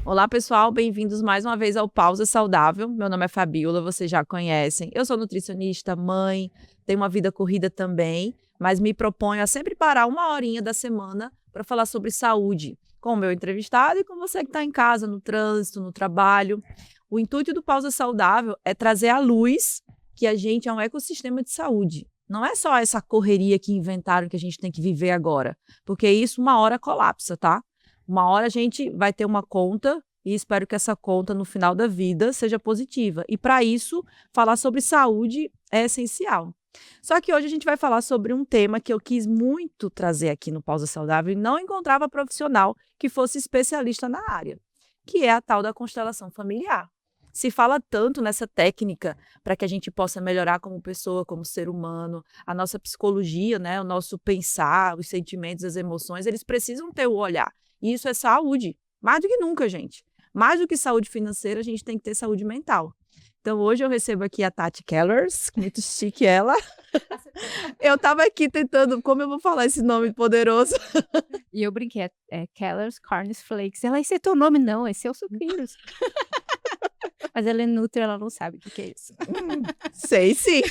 Olá, pessoal, bem-vindos mais uma vez ao Pausa Saudável. Meu nome é Fabiola, vocês já conhecem. Eu sou nutricionista, mãe, tenho uma vida corrida também, mas me proponho a sempre parar uma horinha da semana para falar sobre saúde, com o meu entrevistado e com você que está em casa, no trânsito, no trabalho. O intuito do Pausa Saudável é trazer à luz que a gente é um ecossistema de saúde. Não é só essa correria que inventaram que a gente tem que viver agora, porque isso uma hora colapsa, tá? Uma hora a gente vai ter uma conta e espero que essa conta no final da vida seja positiva. E para isso, falar sobre saúde é essencial. Só que hoje a gente vai falar sobre um tema que eu quis muito trazer aqui no Pausa Saudável e não encontrava profissional que fosse especialista na área, que é a tal da constelação familiar. Se fala tanto nessa técnica para que a gente possa melhorar como pessoa, como ser humano, a nossa psicologia, né, o nosso pensar, os sentimentos, as emoções, eles precisam ter o olhar. E isso é saúde, mais do que nunca, gente. Mais do que saúde financeira, a gente tem que ter saúde mental. Então, hoje eu recebo aqui a Tati Kellers, muito chique ela. Eu estava aqui tentando, como eu vou falar esse nome poderoso? E eu brinquei, Keller's Corns Flakes. Ela, esse é teu nome? Não, esse é o sucrilhos. Mas ela é nutri, ela não sabe o que é isso. Sei sim.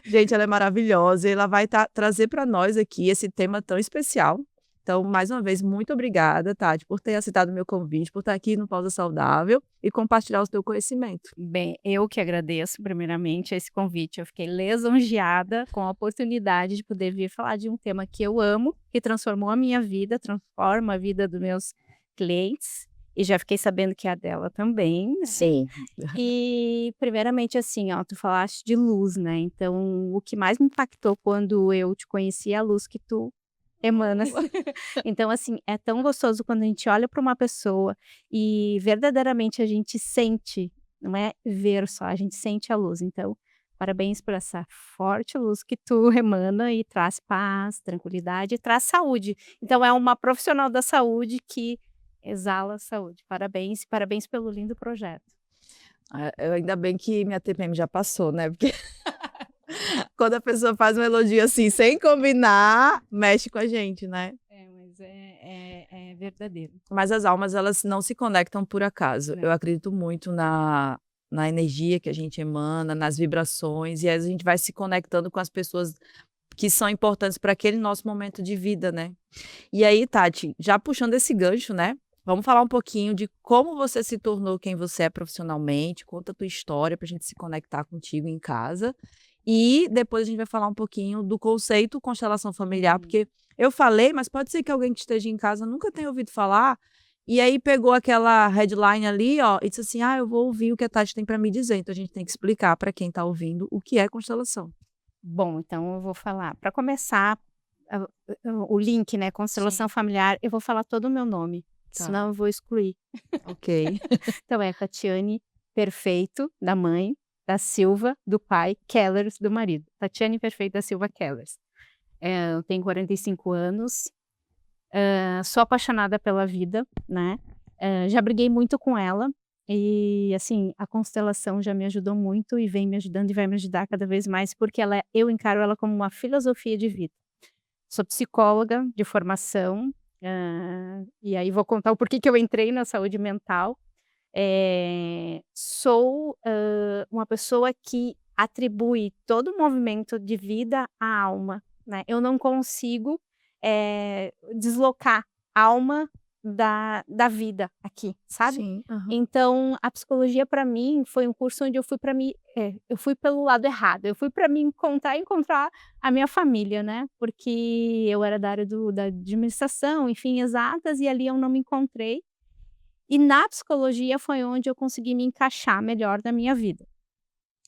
Gente, ela é maravilhosa e ela vai trazer para nós aqui esse tema tão especial. Então, mais uma vez, muito obrigada, Tati, por ter aceitado o meu convite, por estar aqui no Pausa Saudável e compartilhar o teu conhecimento. Bem, eu que agradeço, primeiramente, esse convite. Eu fiquei lisonjeada com a oportunidade de poder vir falar de um tema que eu amo, que transformou a minha vida, transforma a vida dos meus clientes. E já fiquei sabendo que é a dela também. Sim. E, primeiramente, assim, ó, tu falaste de luz, né? Então, o que mais me impactou quando eu te conheci é a luz que tu emanas. Então, assim, é tão gostoso quando a gente olha para uma pessoa e verdadeiramente a gente sente, não é ver só, a gente sente a luz. Então, parabéns por essa forte luz que tu emana e traz paz, tranquilidade e traz saúde. Então, é uma profissional da saúde que exala saúde. Parabéns, parabéns pelo lindo projeto. Ainda bem que minha TPM já passou, né? Porque quando a pessoa faz um elogio assim, sem combinar, mexe com a gente, né? Mas é verdadeiro. Mas as almas, elas não se conectam por acaso. Não. Eu acredito muito na energia que a gente emana, nas vibrações, e aí a gente vai se conectando com as pessoas que são importantes para aquele nosso momento de vida, né? E aí, Tati, já puxando esse gancho, né? Vamos falar um pouquinho de como você se tornou quem você é profissionalmente, conta a tua história para a gente se conectar contigo em casa. E depois a gente vai falar um pouquinho do conceito constelação familiar, porque eu falei, mas pode ser que alguém que esteja em casa nunca tenha ouvido falar, e aí pegou aquela headline ali, ó, e disse assim, eu vou ouvir o que a Tati tem para me dizer. Então a gente tem que explicar para quem está ouvindo o que é constelação. Bom, então eu vou falar. Para começar, o link, né, constelação familiar, eu vou falar todo o meu nome, senão eu vou excluir. Ok. Então é Tatiane Perfeito, da mãe, da Silva, do pai, Kellers, do marido. Tatiane Perfeito da Silva Kellers. Eu tenho 45 anos, sou apaixonada pela vida, né? Já briguei muito com ela e, assim, a constelação já me ajudou muito e vem me ajudando e vai me ajudar cada vez mais, porque eu encaro ela como uma filosofia de vida. Sou psicóloga de formação, e aí vou contar o porquê que eu entrei na saúde mental. Sou uma pessoa que atribui todo o movimento de vida à alma, né? Eu não consigo deslocar a alma da vida aqui, sabe? Sim. Então, a psicologia para mim foi um curso onde eu fui pelo lado errado. Eu fui para me encontrar a minha família, né? Porque eu era da área da administração, enfim, exatas, e ali eu não me encontrei. E na psicologia foi onde eu consegui me encaixar melhor na minha vida.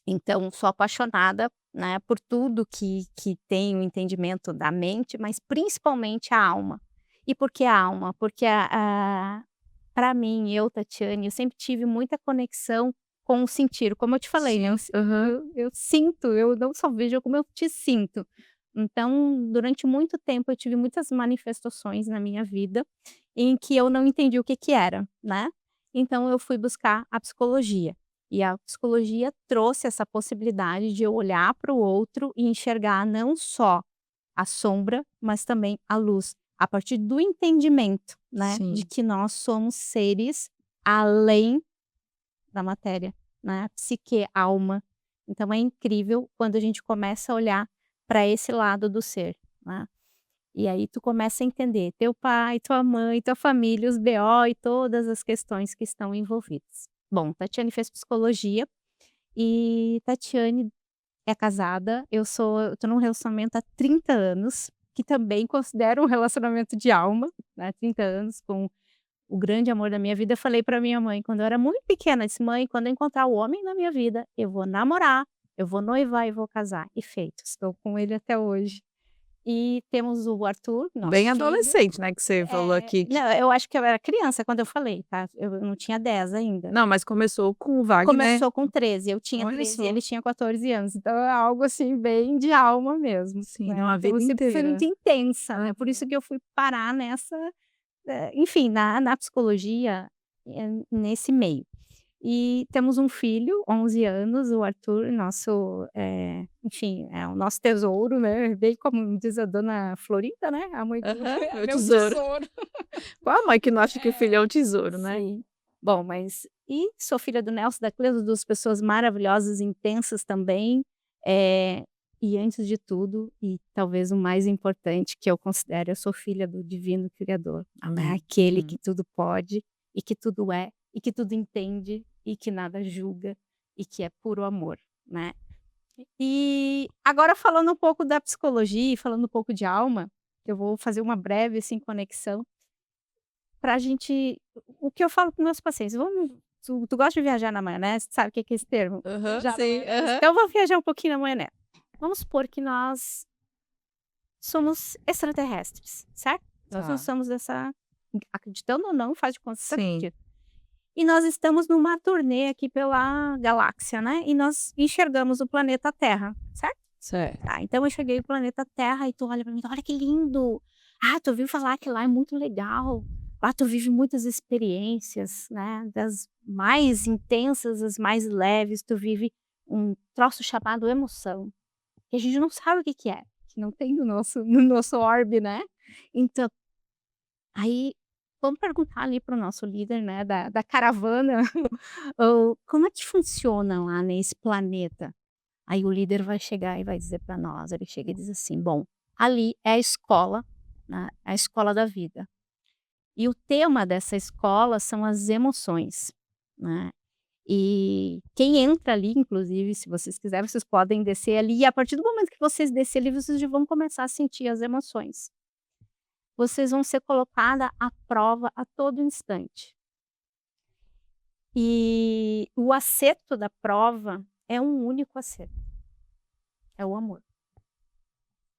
Então, sou apaixonada, né, por tudo que tem o entendimento da mente, mas principalmente a alma. E por que a alma? Porque para mim, Tatiane, eu sempre tive muita conexão com o sentir, como eu te falei, né? Eu sinto, eu não só vejo como eu te sinto. Então, durante muito tempo eu tive muitas manifestações na minha vida em que eu não entendi o que que era, né. Então eu fui buscar a psicologia. E a psicologia trouxe essa possibilidade de eu olhar para o outro e enxergar não só a sombra, mas também a luz, a partir do entendimento, né, de Sim. que nós somos seres além da matéria, né, psique, alma. Então é incrível quando a gente começa a olhar para esse lado do ser, né. E aí tu começa a entender teu pai, tua mãe, tua família, os BO e todas as questões que estão envolvidas. Bom, Tatiane fez psicologia e Tatiane é casada, eu tô num relacionamento há 30 anos, que também considero um relacionamento de alma, né, 30 anos com o grande amor da minha vida. Eu falei pra minha mãe quando eu era muito pequena, disse: "Mãe, quando eu encontrar o homem da minha vida, eu vou namorar, eu vou noivar e vou casar". E feito, estou com ele até hoje. E temos o Arthur, nosso Bem filho. adolescente, né, que você falou aqui que Não, eu acho que eu era criança quando eu falei, tá, eu não tinha 10 ainda. não, mas começou com o Wagner. Começou com 13, eu tinha Olha 13 e só. ele tinha 14 anos, então é algo, assim, bem de alma mesmo, Sim, não, né. a Então eu vida sempre fui muito inteira. intensa, né, por isso Aham. que eu fui parar nessa, enfim, na psicologia, nesse meio. E temos um filho, 11 anos, o Arthur, nosso, enfim, é o nosso tesouro, né, bem como diz a dona Florinda, né, a mãe do Aham, é meu meu tesouro. tesouro. Qual a mãe que não acha que o filho é um tesouro, né? Sim. Bom, mas e sou filha do Nelson, da Cleusa, 2 pessoas maravilhosas, intensas também, eh, e antes de tudo, e talvez o mais importante que eu considero, eu sou filha do divino criador, né, Amém. aquele que tudo pode, e que tudo é, e que tudo entende, e que nada julga, e que é puro amor, né. E agora falando um pouco da psicologia e falando um pouco de alma, eu vou fazer uma breve, assim, conexão. Pra gente, o que eu falo para os meus pacientes: "Vamos, tu gosta de viajar na maionese? Sabe o que que é esse termo? Aham, Viajar na sim, maionese? aham. Então vamos viajar um pouquinho na maionese. Vamos supor que nós somos extraterrestres, certo? Nós não Tá. somos dessa, acreditando ou não, faz de conta que você Sim, acredita. E nós estamos numa turnê aqui pela galáxia, né, e nós enxergamos o planeta Terra, certo? certo. Tá, então eu cheguei o planeta Terra e tu olha pra mim: "Olha que lindo! Ah, tu ouviu falar que lá é muito legal. Lá tu vive muitas experiências, né, das mais intensas às mais leves, tu vive um troço chamado emoção, que a gente não sabe o que que é, que não tem no nosso orbe, né". Então, aí vamos perguntar ali para o nosso líder, né, da caravana, ou como é que funciona lá nesse planeta? Aí o líder vai chegar e vai dizer para nós, ele chega e diz assim: "Bom, ali é a escola, né, a escola da vida. E o tema dessa escola são as emoções, né. E quem entra ali, inclusive, se vocês quiserem, vocês podem descer ali e a partir do momento que vocês descer ali, vocês já vão começar a sentir as emoções. Vocês vão ser colocada à prova a todo instante. E o acerto da prova é um único acerto, é o amor.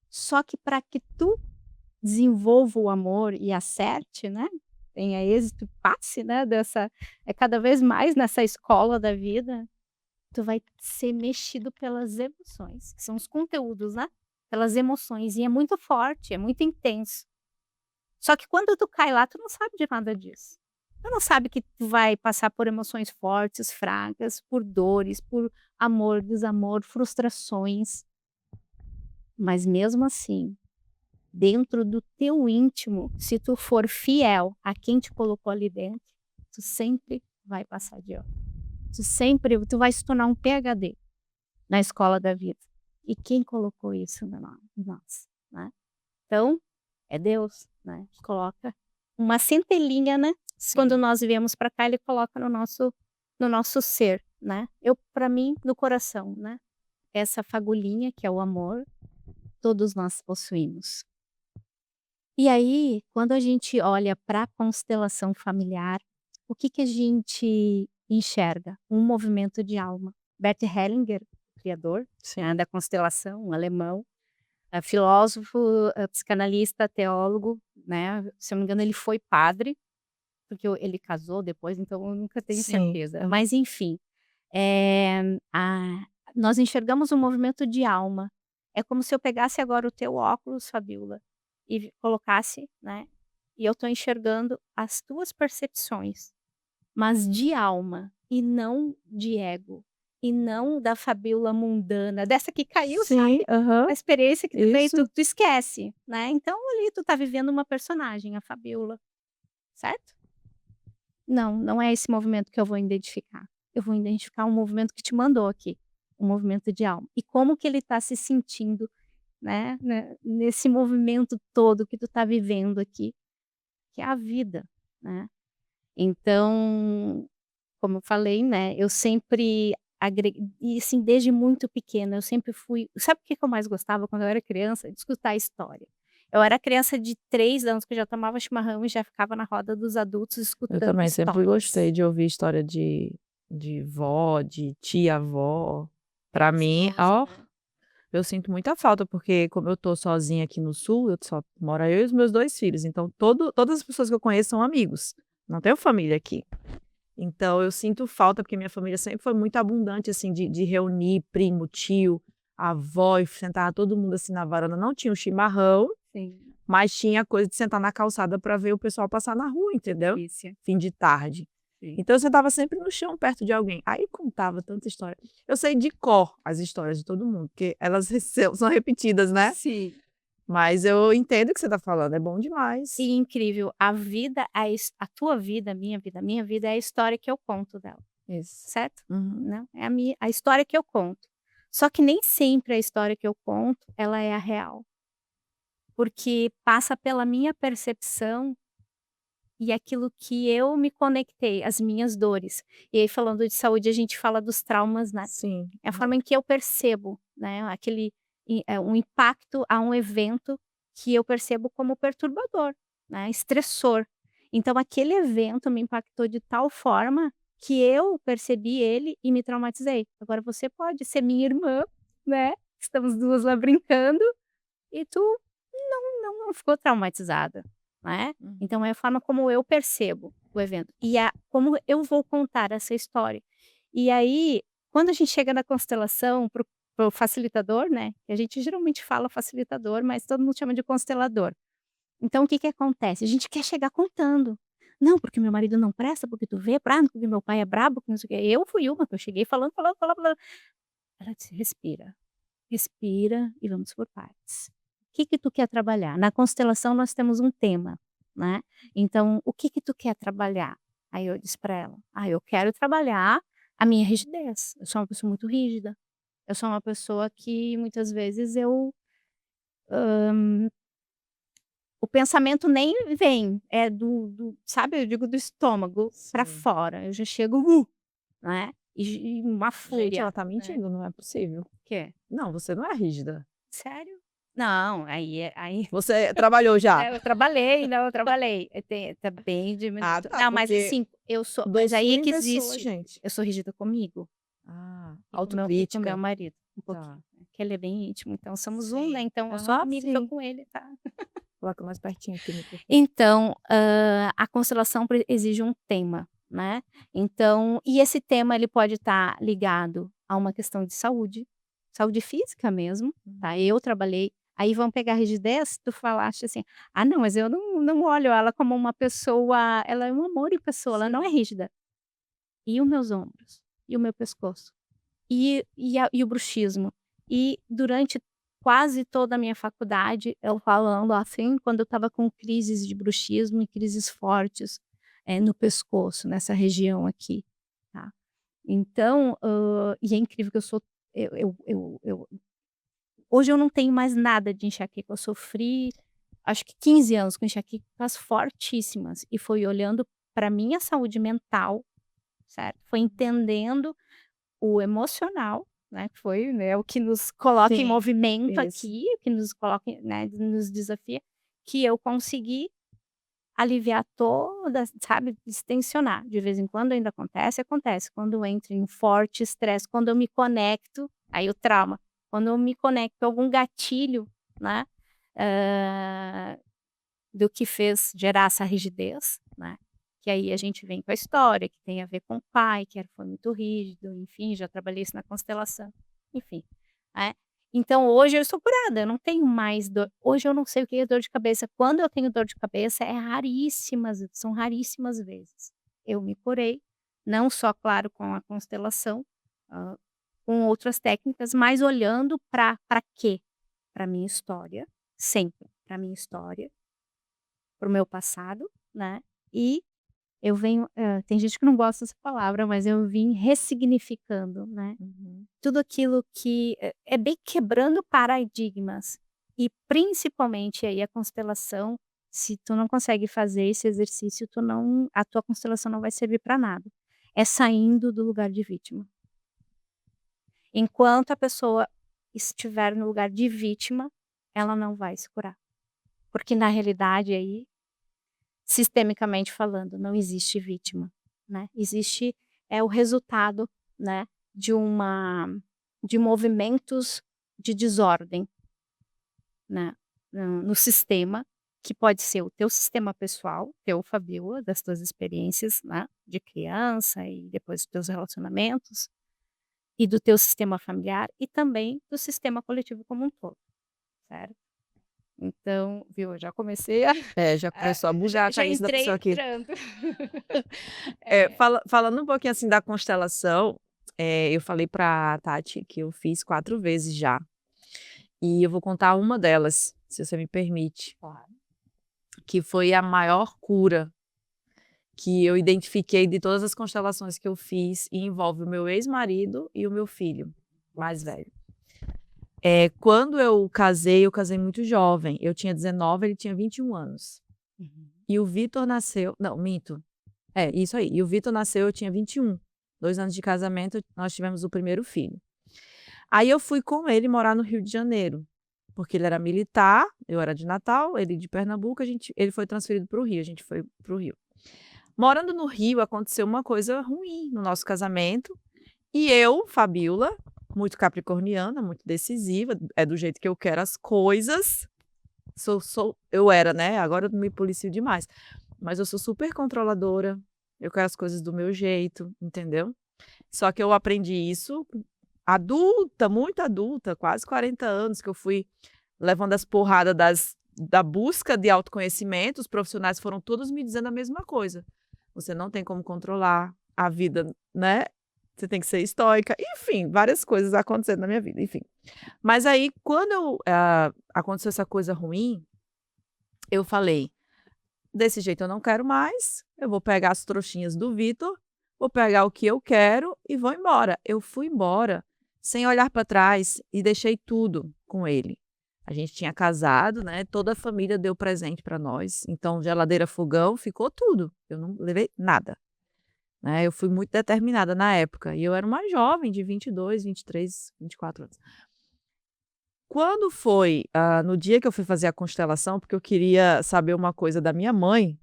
Só que para que tu desenvolva o amor e acerte, né, tenha êxito, passe, né, dessa, cada vez mais nessa escola da vida, tu vai ser mexido pelas emoções, que são os conteúdos, né, pelas emoções, e é muito forte, é muito intenso. Só que quando tu cai lá, tu não sabe de nada disso. Tu não sabe que tu vai passar por emoções fortes, fracas, por dores, por amor, desamor, frustrações, mas mesmo assim, dentro do teu íntimo, se tu for fiel a quem te colocou ali dentro, tu sempre vai passar de ano. Tu vai se tornar um PhD na escola da vida. E quem colocou isso em nós, né? Então, é Deus, né, que coloca uma centelhinha, né, quando Sim. nós viemos para cá, ele coloca no nosso ser, né. Eu, para mim, no coração, né, essa fagulhinha que é o amor, todos nós possuímos. E aí, quando a gente olha para a constelação familiar, o que que a gente enxerga? Um movimento de alma. Bert Hellinger, o criador, Sim. da constelação, um alemão, filósofo, psicanalista, teólogo, né, se eu não me engano ele foi padre, porque ele casou depois, então eu nunca tenho Sim. certeza. Mas enfim, nós enxergamos um movimento de alma. É como se eu pegasse agora o teu óculos, Fabiola, e colocasse, né, e eu tô enxergando as tuas percepções, mas de alma e não de ego, e não da Fabiola mundana, dessa que caiu, Sim, sabe, aham, a experiência que tu tem, isso. tu esquece, né. Então ali tu tá vivendo uma personagem, a Fabiola, certo? Não, não é esse movimento que eu vou identificar. Eu vou identificar um movimento que te mandou aqui, um movimento de alma. E como que ele tá se sentindo, né, nesse movimento todo que tu tá vivendo aqui, que é a vida, né. Então, como eu falei, né, eu sempre e assim, desde muito pequena, eu sempre fui, sabe o que que eu mais gostava quando eu era criança? De escutar história. Eu era criança de 3 anos que eu já tomava chimarrão e já ficava na roda dos adultos Eu escutando também sempre histórias. gostei de ouvir história de vó, de tia-avó. Pra mim, Gostoso, ó, né. eu sinto muita falta, porque como eu tô sozinha aqui no sul, eu só moro eu e os meus 2 filhos, então todas as pessoas que eu conheço são amigos, não tenho família aqui. Então eu sinto falta, porque minha família sempre foi muito abundante, assim, de reunir primo, tio, avó e sentar todo mundo, assim, na varanda. Não tinha o chimarrão, Sim, mas tinha a coisa de sentar na calçada para ver o pessoal passar na rua, entendeu? delícia. Fim de tarde. Sim. Então eu sentava sempre no chão, perto de alguém. Aí contava tanta história. Eu sei de cor as histórias de todo mundo, porque elas são repetidas, né? Sim. Mas eu entendo o que você está falando, é bom E demais. incrível, a vida, a tua vida, a minha vida é a história que eu conto dela, Isso. certo? Uhum. Né, é a história que eu conto. Só que nem sempre a história que eu conto, ela é a real, porque passa pela minha percepção e aquilo que eu me conectei, as minhas dores. E aí falando de saúde, a gente fala dos traumas, né, Sim. é a forma em que eu percebo, né, um impacto a um evento que eu percebo como perturbador, né, estressor. Então aquele evento me impactou de tal forma que eu percebi ele e me traumatizei. Agora você pode ser minha irmã, né, estamos 2 lá brincando e tu não ficou traumatizada, né. Uhum. Então é a forma como eu percebo o evento e como eu vou contar essa história. E aí, quando a gente chega na constelação para o facilitador, né, que a gente geralmente fala facilitador, mas todo mundo chama de constelador. Então o que que acontece? A gente quer chegar contando. "Não, porque meu marido não presta, porque tu vê, porque meu pai é brabo, que não sei o quê". Eu fui uma que eu cheguei falando, falando, falando, falando. Ela disse: "Respira, respira e vamos por partes. O que que tu quer trabalhar?". Na constelação nós temos um tema, né. Então, o que que tu quer trabalhar? Aí eu disse para ela: "Ah, eu quero trabalhar a minha rigidez. Eu sou uma pessoa muito rígida. Eu sou uma pessoa que muitas vezes o pensamento nem vem, é sabe, eu digo do estômago para Sim. fora, eu já chego, né, e uma Gente, fúria, ela tá né. mentindo, não é possível. Quê? Não, você não é rígida. Sério? Não, aí Você trabalhou já? eu trabalhei, não, eu trabalhei. Tá bem Ah, diminuto. tá, Não, mas porque assim, eu sou, mas aí doçura é em que pessoa, existe, gente. eu sou rígida comigo Ah, e com meu autocrítica. marido, um Tá. pouquinho, né, que ele é bem íntimo, então somos um, né, Sim. então eu sou Ah, amiga, tô sim. com ele, tá. Coloca mais pertinho aqui o microfone. Então, a constelação exige um tema, né, então e esse tema ele pode estar ligado a uma questão de saúde, saúde física mesmo, tá, Uhum. eu trabalhei, aí vão pegar a rigidez, tu falaste assim: "Ah não, mas eu não olho ela como uma pessoa, ela é um amor em pessoa, ela não é Sim. rígida". E os meus ombros? E o meu pescoço? E o bruxismo? E durante quase toda a minha faculdade, eu falando assim, quando eu estava com crises de bruxismo e crises fortes, no pescoço, nessa região aqui, tá. Então, e é incrível que eu sou eu hoje eu não tenho mais nada de enxaqueca, eu sofri acho que 15 anos com enxaquecas fortíssimas, e foi olhando para minha saúde mental, certo, foi entendendo o emocional, né, que foi, né, o que nos coloca em Sim, movimento isso. aqui, o que nos coloca, né, nos desafia, que eu consegui aliviar toda, sabe, distensionar. De vez em quando ainda acontece, acontece. Quando eu entro em forte estresse, quando eu me conecto, aí o trauma, quando eu me conecto a algum gatilho, né, hã, do que fez gerar essa rigidez, né, que aí a gente vem com a história, que tem a ver com o pai, que foi muito rígido, enfim, já trabalhei isso na constelação, enfim, né. Então hoje eu estou curada, eu não tenho mais dor. Hoje eu não sei o que é dor de cabeça. Quando eu tenho dor de cabeça são raríssimas vezes. Eu me curei, não só, claro, com a constelação, hã, com outras técnicas, mas olhando para quê? Para minha história, sempre, para minha história, para o meu passado, né, e eu venho tem gente que não gosta dessa palavra, mas eu vim ressignificando, né, Uhum. tudo aquilo que é bem quebrando paradigmas, e principalmente aí a constelação, se tu não consegue fazer esse exercício, a tua constelação não vai servir para nada. É saindo do lugar de vítima. Enquanto a pessoa estiver no lugar de vítima, ela não vai se curar. Porque na realidade aí, sistemicamente falando, não existe vítima, né, existe o resultado, né, de movimentos de desordem, né, no sistema, que pode ser o teu sistema pessoal, teu, Fabiola, das tuas experiências, né, de criança e depois dos teus relacionamentos, e do teu sistema familiar e também do sistema coletivo como um todo, certo? Então, viu, eu já comecei a Já começou a bugar a já cabeça da entrei pessoa aqui. entrando. Falando um pouquinho, assim, da constelação, eu falei pra Tati que eu fiz 4 vezes já, e eu vou contar uma delas, se você me permite, Claro. que foi a maior cura que eu identifiquei de todas as constelações que eu fiz, e envolve o meu ex-marido e o meu filho mais velho. Quando eu casei muito jovem, eu tinha 19, ele tinha 21 anos. E o Vitor nasceu, não, minto. Isso aí. E o Vitor nasceu, eu tinha 21. 2 anos de casamento, nós tivemos o primeiro filho. Aí eu fui com ele morar no Rio de Janeiro, porque ele era militar, eu era de Natal, ele de Pernambuco, ele foi transferido para o Rio, a gente foi para o Rio. Morando no Rio, aconteceu uma coisa ruim no nosso casamento, e eu, Fabiola, muito capricorniana, muito decisiva, é do jeito que eu quero as coisas. Eu era, né? Agora eu me policio demais. Mas eu sou super controladora, eu quero as coisas do meu jeito, entendeu? Só que eu aprendi isso adulta, muito adulta, quase 40 anos, que eu fui levando as porradas da busca de autoconhecimento. Os profissionais foram todos me dizendo a mesma coisa. Você não tem como controlar a vida, né? Você tem que ser estoica. Enfim, várias coisas acontecendo na minha vida, enfim. Mas aí, quando aconteceu essa coisa ruim, eu falei: desse jeito eu não quero mais, eu vou pegar as trouxinhas do Vitor, vou pegar o que eu quero e vou embora. Eu fui embora sem olhar para trás e deixei tudo com ele. A gente tinha casado, né? Toda a família deu presente para nós. Então, geladeira, fogão, ficou tudo. Eu não levei nada, né? Eu fui muito determinada na época. E eu era uma jovem de 22, 23, 24 anos. Quando foi no dia que eu fui fazer a constelação, porque eu queria saber uma coisa da minha mãe,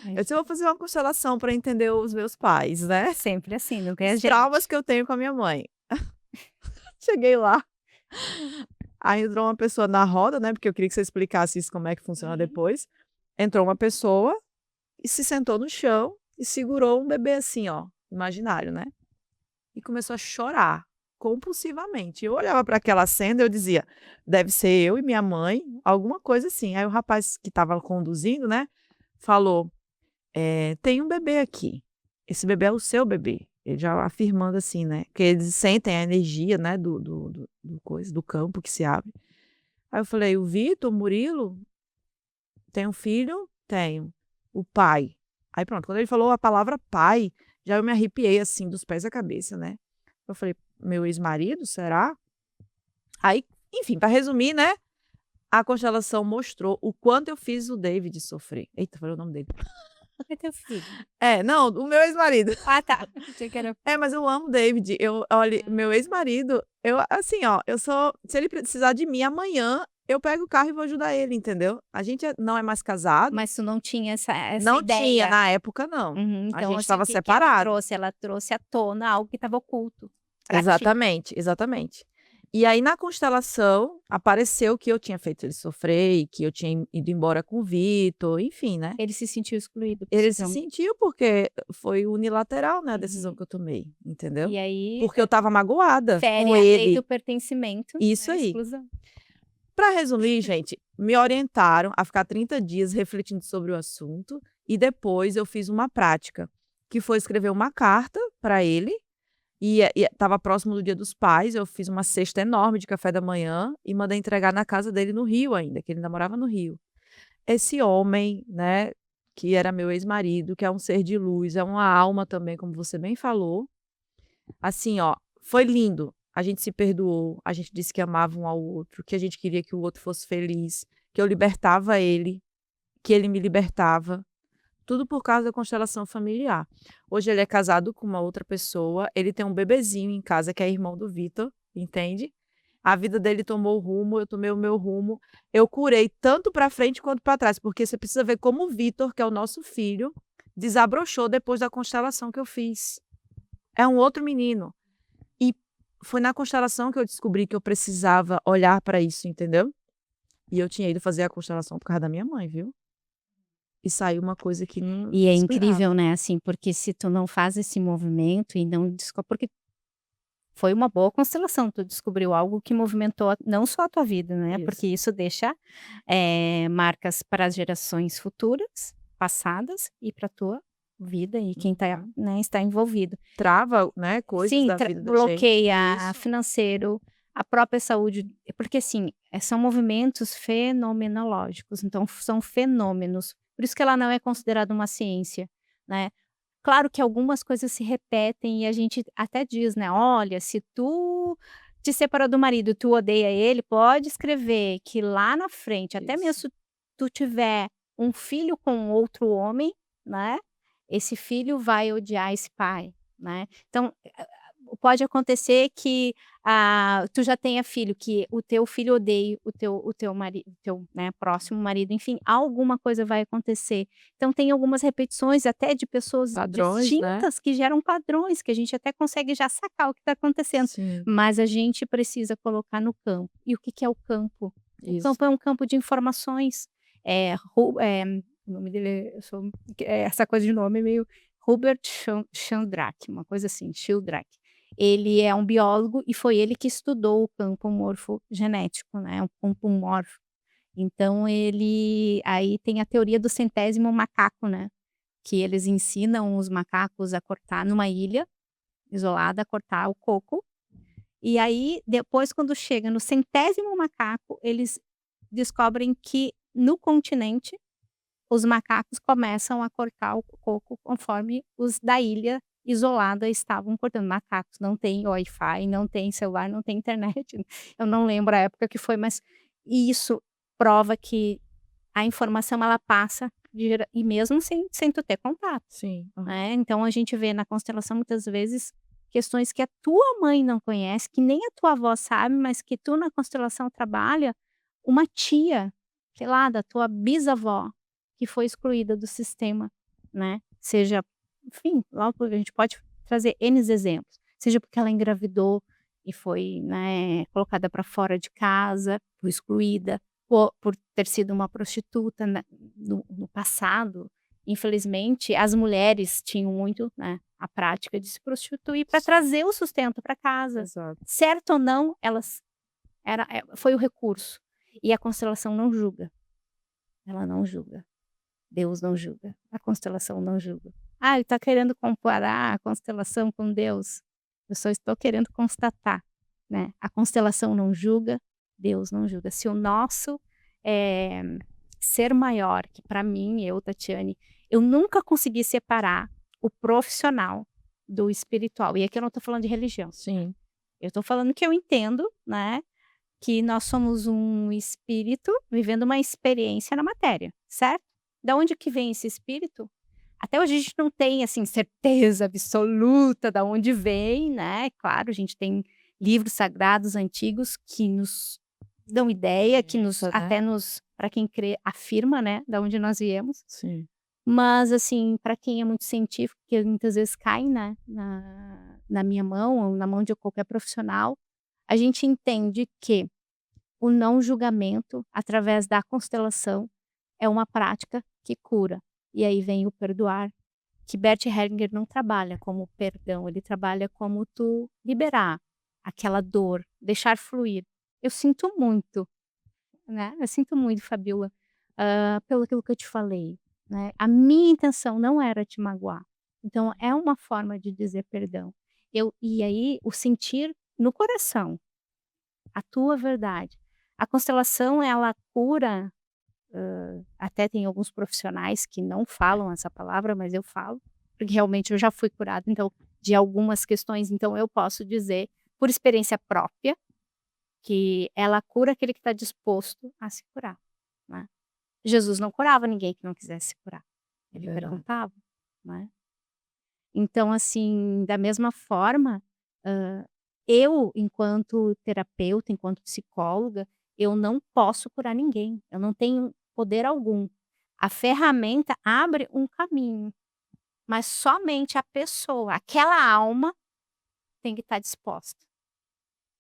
eu disse: eu vou fazer uma constelação para entender os meus pais, né? Sempre assim, não ganha Os jeito. traumas que eu tenho com a minha mãe. Cheguei lá, aí entrou uma pessoa na roda, né? Porque eu queria que você explicasse isso, como é que funciona depois. Entrou uma pessoa e se sentou no chão e segurou um bebê assim, ó, imaginário, né? E começou a chorar compulsivamente. Eu olhava para aquela cena e eu dizia: deve ser eu e minha mãe, alguma coisa assim. Aí o rapaz que estava conduzindo, né, falou: tem um bebê aqui. Esse bebê é o seu bebê. Ele já afirmando assim, né? Que eles sentem a energia, né, do campo que se abre. Aí eu falei: o Vitor, o Murilo, tem um filho? Tenho. O pai. Aí pronto, quando ele falou a palavra pai, já eu me arrepiei assim, dos pés à cabeça, né? Eu falei: meu ex-marido, será? Aí, enfim, para resumir, né? A constelação mostrou o quanto eu fiz o David sofrer. Eita, falei o nome dele. É teu filho. Não, o meu ex-marido. Ah, tá. Achei que era Mas eu amo o David. Olha, meu ex-marido, assim, ó, se ele precisar de mim amanhã, eu pego o carro e vou ajudar ele, entendeu? A gente não é mais casado. Mas tu não tinha essa Não ideia. tinha, na época não. A Então, gente assim, estava o que separado. ela trouxe à tona algo que estava oculto pra ti. Exatamente, exatamente. E aí, na constelação, apareceu que eu tinha feito ele sofrer e que eu tinha ido embora com o Vitor, enfim, né. Ele se sentiu excluído, Ele se possivelmente. sentiu, porque foi unilateral, né, a decisão Uhum. que eu tomei, entendeu. E aí, Porque eu estava magoada fere com a lei ele. do pertencimento, Isso né, aí. exclusão. Pra resumir, gente, me orientaram a ficar 30 dias refletindo sobre o assunto e depois eu fiz uma prática, que foi escrever uma carta para ele, e estava próximo do Dia dos Pais, eu fiz uma cesta enorme de café da manhã e mandei entregar na casa dele no Rio ainda, que ele ainda morava no Rio. Esse homem, né, que era meu ex-marido, que é um ser de luz, é uma alma também, como você bem falou, assim, ó, foi lindo. A gente se perdoou, a gente disse que amava um ao outro, que a gente queria que o outro fosse feliz, que eu libertava ele, que ele me libertava, tudo por causa da constelação familiar. Hoje ele é casado com uma outra pessoa, ele tem um bebezinho em casa que é irmão do Vitor, entende? A vida dele tomou o rumo, eu tomei o meu rumo. Eu curei tanto para frente quanto para trás, porque você precisa ver como o Vitor, que é o nosso filho, desabrochou depois da constelação que eu fiz. É um outro menino. E foi na constelação que eu descobri que eu precisava olhar para isso, entendeu? E eu tinha ido fazer a constelação por causa da minha mãe, viu? E saiu uma coisa que não E é esperava. incrível, né, assim, porque se tu não faz esse movimento e não porque foi uma boa constelação, tu descobriu algo que movimentou não só a tua vida, né, Isso. porque isso deixa, marcas para as gerações futuras, passadas e para tua vida e quem tá, Uhum. né, está envolvido. Trava, né, coisas Sim, da vida da gente. bloqueia Isso. financeiro, a própria saúde, porque assim, são movimentos fenomenológicos, então são fenômenos, por isso que ela não é considerada uma ciência, né. Claro que algumas coisas se repetem e a gente até diz, né: "Olha, se tu te separou do marido, tu odeia ele, pode escrever que lá na frente, até mesmo Isso. se tu tiver um filho com outro homem, né, esse filho vai odiar esse pai", né. Então, pode acontecer que, tu já tenha filho, que o teu filho odeie o teu, né, próximo marido, enfim, alguma coisa vai acontecer. Então tem algumas repetições até de pessoas Padrões, né? distintas que geram padrões, que a gente até consegue já sacar o que está acontecendo, Sim, mas a gente precisa colocar no campo. E o que que é o campo? O isso. campo é um campo de informações. O nome dele eu sou essa coisa de nome é meio Hubert Sheldrake, uma coisa assim, Sheldrake. Ele é um biólogo e foi ele que estudou o campo morfogenético, né, o campo morfo. Então ele aí tem a teoria do centésimo macaco, né, que eles ensinam os macacos a cortar numa ilha isolada, a cortar o coco, e aí depois quando chega no centésimo macaco, eles descobrem que no continente os macacos começam a cortar o coco conforme os da ilha isolada estavam cortando. Macacos não tem Wi-Fi, não tem celular, não tem internet. Eu não lembro a época que foi, mas isso prova que a informação ela passa de e mesmo sem tu ter contato, Sim. Aham. né. Então a gente vê na constelação muitas vezes questões que a tua mãe não conhece, que nem a tua avó sabe, mas que tu na constelação trabalha, uma tia, sei lá, da tua bisavó, que foi excluída do sistema, né, seja, enfim, logo a gente pode trazer N exemplos, seja porque ela engravidou e foi, né, colocada para fora de casa, foi excluída, por ter sido uma prostituta, né, no passado. Infelizmente, as mulheres tinham muito, né, a prática de se prostituir para Sim, trazer o sustento para casa. exato. Certo ou não, elas foi o recurso. E a constelação não julga, ela não julga. Deus não julga, a constelação não julga. "Ah, está querendo comparar a constelação com Deus?" Eu só estou querendo constatar, né, a constelação não julga, Deus não julga. Se o nosso, eh, ser maior, que para mim, eu, Tatiane, eu nunca consegui separar o profissional do espiritual, e aqui eu não estou falando de religião, Sim. eu estou falando que eu entendo, né, que nós somos um espírito vivendo uma experiência na matéria, certo? Da onde que vem esse espírito? Até hoje a gente não tem, assim, certeza absoluta da onde vem, né, claro, a gente tem livros sagrados antigos que nos dão ideia, que nos Essa, né? até nos para quem crê, afirma, né, da onde nós viemos, Sim. mas, assim, para quem é muito científico, que muitas vezes cai, né, na minha mão ou na mão de qualquer profissional, a gente entende que o não julgamento, através da constelação, é uma prática que cura. E aí vem o perdoar, que Bert Hellinger não trabalha como perdão, ele trabalha como tu liberar aquela dor, deixar fluir. Eu sinto muito, né? Eu sinto muito, Fabiola, pelo aquilo que eu te falei, né? A minha intenção não era te magoar. Então é uma forma de dizer perdão. E aí o sentir no coração, a tua verdade. A constelação ela cura, até tem alguns profissionais que não falam essa palavra, mas eu falo, porque realmente eu já fui curada, então, de algumas questões, então eu posso dizer, por experiência própria, que ela cura aquele que está disposto a se curar, né. Jesus não curava ninguém que não quisesse se curar, ele Verdade. perguntava, né. Então, assim, da mesma forma, eu enquanto terapeuta, enquanto psicóloga, eu não posso curar ninguém, eu não tenho poder algum. A ferramenta abre um caminho, mas somente a pessoa, aquela alma tem que estar disposta,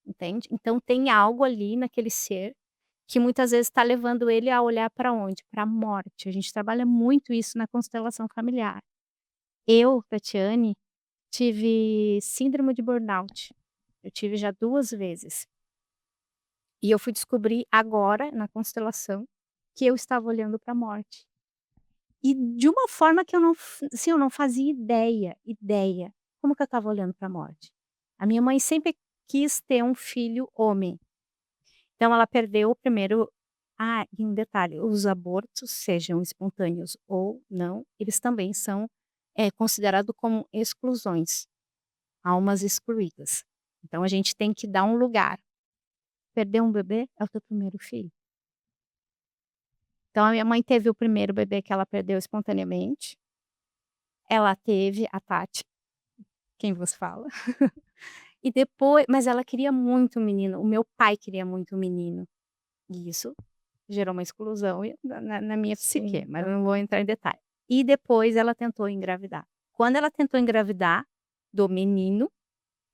entende? Então tem algo ali naquele ser, que muitas vezes está levando ele a olhar para onde? Para a morte, a gente trabalha muito isso na constelação familiar. Eu, Tatiane, tive síndrome de burnout, eu tive já 2 vezes. E eu fui descobrir agora, na constelação, que eu estava olhando para a morte. E de uma forma que eu não assim, eu não fazia ideia, como que eu estava olhando para a morte. A minha mãe sempre quis ter um filho homem, então ela perdeu o primeiro e um detalhe, os abortos, sejam espontâneos ou não, eles também são, considerado como exclusões, almas excluídas. Então a gente tem que dar um lugar. Perder um bebê é o teu primeiro filho. Então a minha mãe teve o primeiro bebê que ela perdeu espontaneamente. Ela teve a Tati, quem vos fala. E depois mas ela queria muito um menino, o meu pai queria muito um menino. E isso gerou uma exclusão na minha psique, mas eu não vou entrar em detalhe. E depois ela tentou engravidar. Quando ela tentou engravidar do menino,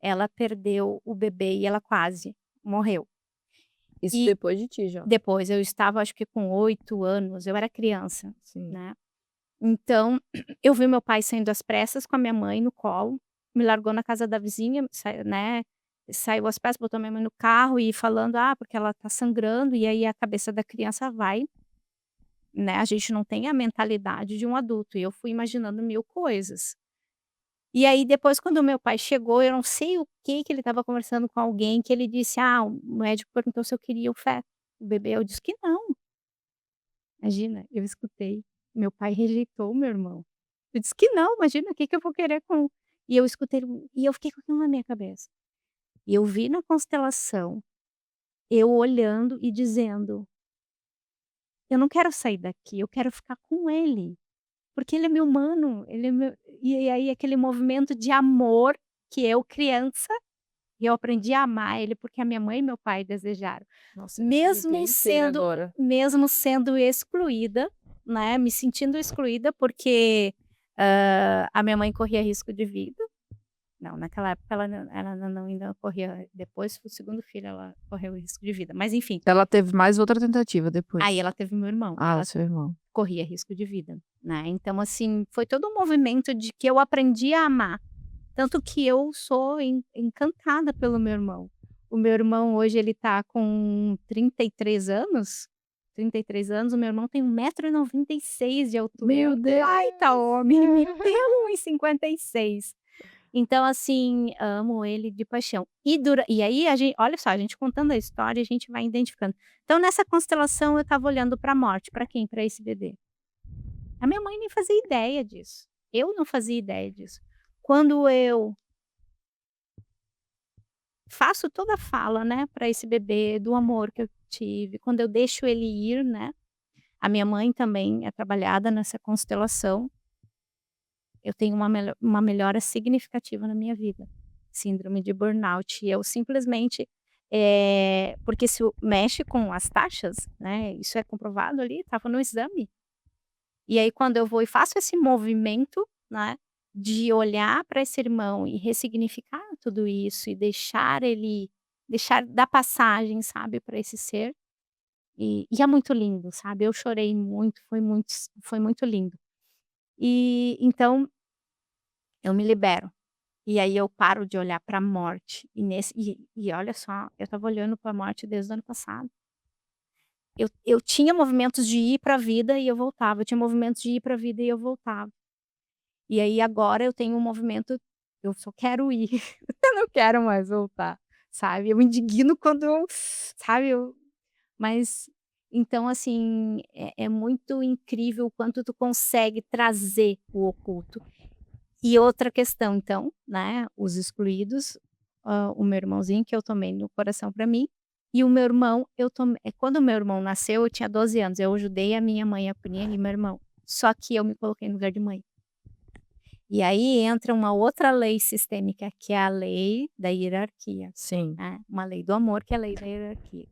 ela perdeu o bebê e ela quase morreu. Isso E depois de ti já. depois, eu estava acho que com 8 anos, eu era criança, Sim. né. Então, eu vi meu pai saindo às pressas com a minha mãe no colo, me largou na casa da vizinha, saiu às pressas, botou minha mãe no carro e falando: "Ah, porque ela tá sangrando", e aí a cabeça da criança vai, né, a gente não tem a mentalidade de um adulto, e eu fui imaginando 1000 coisas. E aí depois quando o meu pai chegou, eu não sei o que que ele estava conversando com alguém, que ele disse: "Ah, o médico perguntou se eu queria o feto, o bebê", eu disse que não. Imagina, eu escutei, meu pai rejeitou o meu irmão. Eu disse que não, imagina, o que que eu vou querer com e eu escutei e eu fiquei com aquilo na minha cabeça. E eu vi na constelação, eu olhando e dizendo: "Eu não quero sair daqui, eu quero ficar com ele, porque ele é meu mano, ele é meu", e aí aquele movimento de amor que eu criança, e eu aprendi a amar ele, porque a minha mãe e meu pai desejaram. Nossa, eu me arrepiei Mesmo inteira sendo agora. mesmo sendo excluída, né, me sentindo excluída, porque, a minha mãe corria risco de vida. Não, naquela época ela não ainda corria, depois do segundo filho ela correu risco de vida, mas enfim, Ela teve mais outra tentativa depois. aí ela teve meu irmão, Ah, o ela seu irmão. corria risco de vida, né, então assim, foi todo um movimento de que eu aprendi a amar, tanto que eu sou encantada pelo meu irmão. O meu irmão hoje ele tá com 33 anos, 33 anos, o meu irmão tem 1,96 m de altura, é Meu um Deus! baita homem, ele tem 1,56 m. Então assim, amo ele de paixão. E aí olha só, a gente contando a história, a gente vai identificando. Então nessa constelação eu estava olhando pra morte, pra quem? Pra esse bebê. A minha mãe nem fazia ideia disso, eu não fazia ideia disso. Quando eu faço toda a fala, né, para esse bebê, do amor que eu tive, quando eu deixo ele ir, né, a minha mãe também é trabalhada nessa constelação, eu tenho uma melhora significativa na minha vida, síndrome de burnout, e eu simplesmente, porque isso mexe com as taxas, né, isso é comprovado ali, estava no exame. E aí quando eu vou e faço esse movimento, né, de olhar para esse irmão e ressignificar tudo isso e deixar dar passagem, sabe, para esse ser. E é muito lindo, sabe, eu chorei muito, foi muito lindo. E então eu me libero, e aí eu paro de olhar para a morte, e olha só, eu estava olhando para a morte desde o ano passado. Eu tinha movimentos de ir para a vida e eu voltava, eu tinha movimentos de ir para a vida e eu voltava. E aí agora eu tenho um movimento, eu só quero ir, eu não quero mais voltar, sabe. Eu me indigno quando eu, sabe, mas então assim, é muito incrível o quanto tu consegue trazer o oculto. E outra questão então, né, os excluídos, o meu irmãozinho que eu tomei no coração para mim, e o meu irmão quando o meu irmão nasceu eu tinha 12 anos, eu ajudei a minha mãe a punir ele e meu irmão, só que eu me coloquei no lugar de mãe. E aí entra uma outra lei sistêmica, que é a lei da hierarquia, Sim. né, uma lei do amor, que é a lei da hierarquia.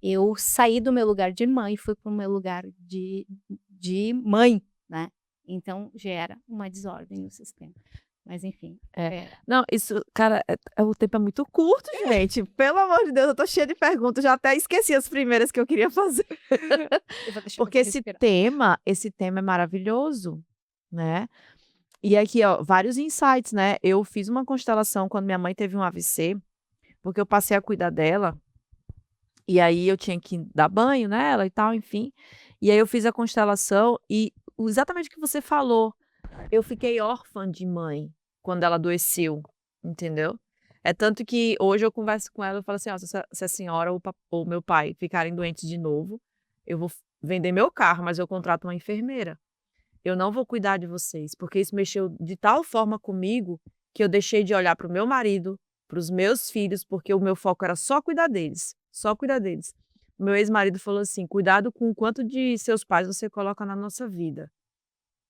Eu saí do meu lugar de mãe e fui para o meu lugar de mãe, né, então gera uma desordem no sistema. Mas enfim, Não, isso, cara, o tempo é muito curto, gente. Pelo amor de Deus, eu tô cheia de perguntas, já até esqueci as primeiras que eu queria fazer. eu vou deixar Porque você respirar. esse tema é maravilhoso, né. E aqui, ó, vários insights, né. Eu fiz uma constelação quando minha mãe teve um AVC, porque eu passei a cuidar dela, e aí eu tinha que dar banho nela e tal, enfim. E aí eu fiz a constelação e exatamente o que você falou, eu fiquei órfã de mãe quando ela adoeceu, entendeu. É tanto que hoje eu converso com ela, eu falo assim: "Ó, se a senhora ou meu pai ficarem doentes de novo, eu vou vender meu carro, mas eu contrato uma enfermeira. Eu não vou cuidar de vocês", porque isso mexeu de tal forma comigo, que eu deixei de olhar para o meu marido, para os meus filhos, porque o meu foco era só cuidar deles, só cuidar deles. O meu ex-marido falou assim: "Cuidado com o quanto de seus pais você coloca na nossa vida",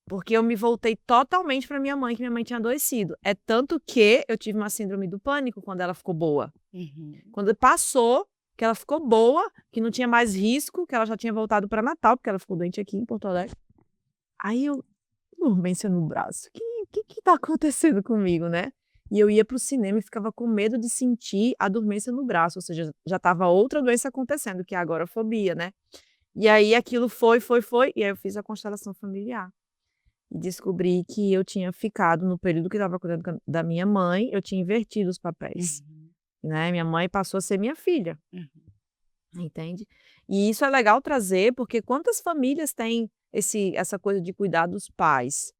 porque eu me voltei totalmente para minha mãe, que minha mãe tinha adoecido. É tanto que eu tive uma síndrome do pânico quando ela ficou boa. Uhum. Quando passou, que ela ficou boa, que não tinha mais risco, que ela já tinha voltado para Natal, porque ela ficou doente aqui em Porto Alegre. Aí eu, dormência no braço, que tá acontecendo comigo, né? E eu ia para o cinema e ficava com medo de sentir a dormência no braço, ou seja, já estava outra doença acontecendo, que é a agorafobia, né? E aí aquilo foi, e aí eu fiz a constelação familiar. E descobri que eu tinha ficado no período que estava cuidando da minha mãe, eu tinha invertido os papéis, Uhum. né? Minha mãe passou a ser minha filha. Uhum. Entende? E isso é legal trazer, porque quantas famílias têm essa coisa de cuidar dos pais?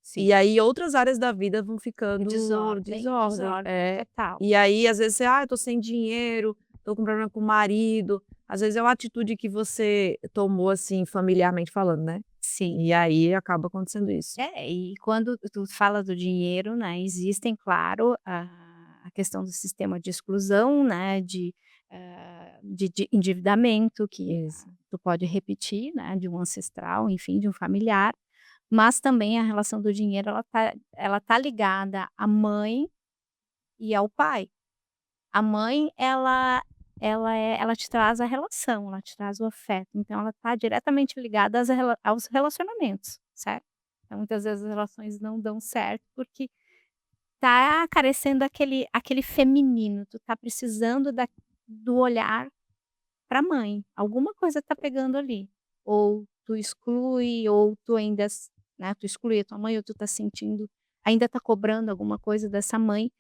Sim. E aí outras áreas da vida vão ficando Desordem é. total. E aí às vezes você: "Ah, eu tô sem dinheiro, tô com problema com o marido", às vezes é uma atitude que você tomou, assim, familiarmente falando, né. Sim. E aí acaba acontecendo isso. E quando tu fala do dinheiro, né, existem, claro, a questão do sistema de exclusão, né, de endividamento que Isso. tu pode repetir, né, de um ancestral, enfim, de um familiar, mas também a relação do dinheiro ela tá ligada à mãe e ao pai. A mãe ela te traz a relação, ela te traz o afeto, então ela está diretamente ligada aos relacionamentos, certo? Então muitas vezes as relações não dão certo, porque tá carecendo aquele feminino, tu tá precisando do olhar pra mãe, alguma coisa tá pegando ali, ou tu exclui, ou tu ainda né, tu exclui a tua mãe, ou tu tá sentindo ainda tá cobrando alguma coisa dessa mãe,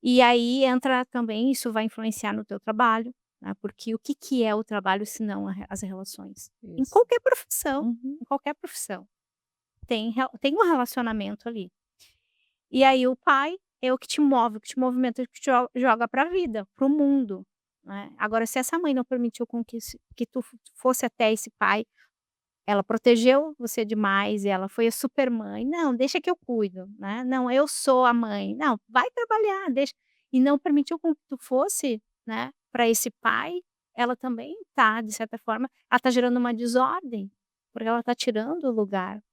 e aí entra também, isso vai influenciar no teu trabalho, né, porque o que que é o trabalho se não as relações? Em Isso. qualquer profissão, Uhum. em qualquer profissão, tem um relacionamento ali. E aí o pai é o que te move, o que te movimenta, o que te joga para a vida, para o mundo, né. Agora se essa mãe não permitiu com que tu fosse até esse pai, ela protegeu você demais e ela foi a super mãe, "Não, deixa que eu cuido", né, "Não, eu sou a mãe", "Não, vai trabalhar, deixa", e não permitiu com que tu fosse, né, para esse pai, ela também tá, de certa forma, ela tá gerando uma desordem, porque ela tá tirando o lugar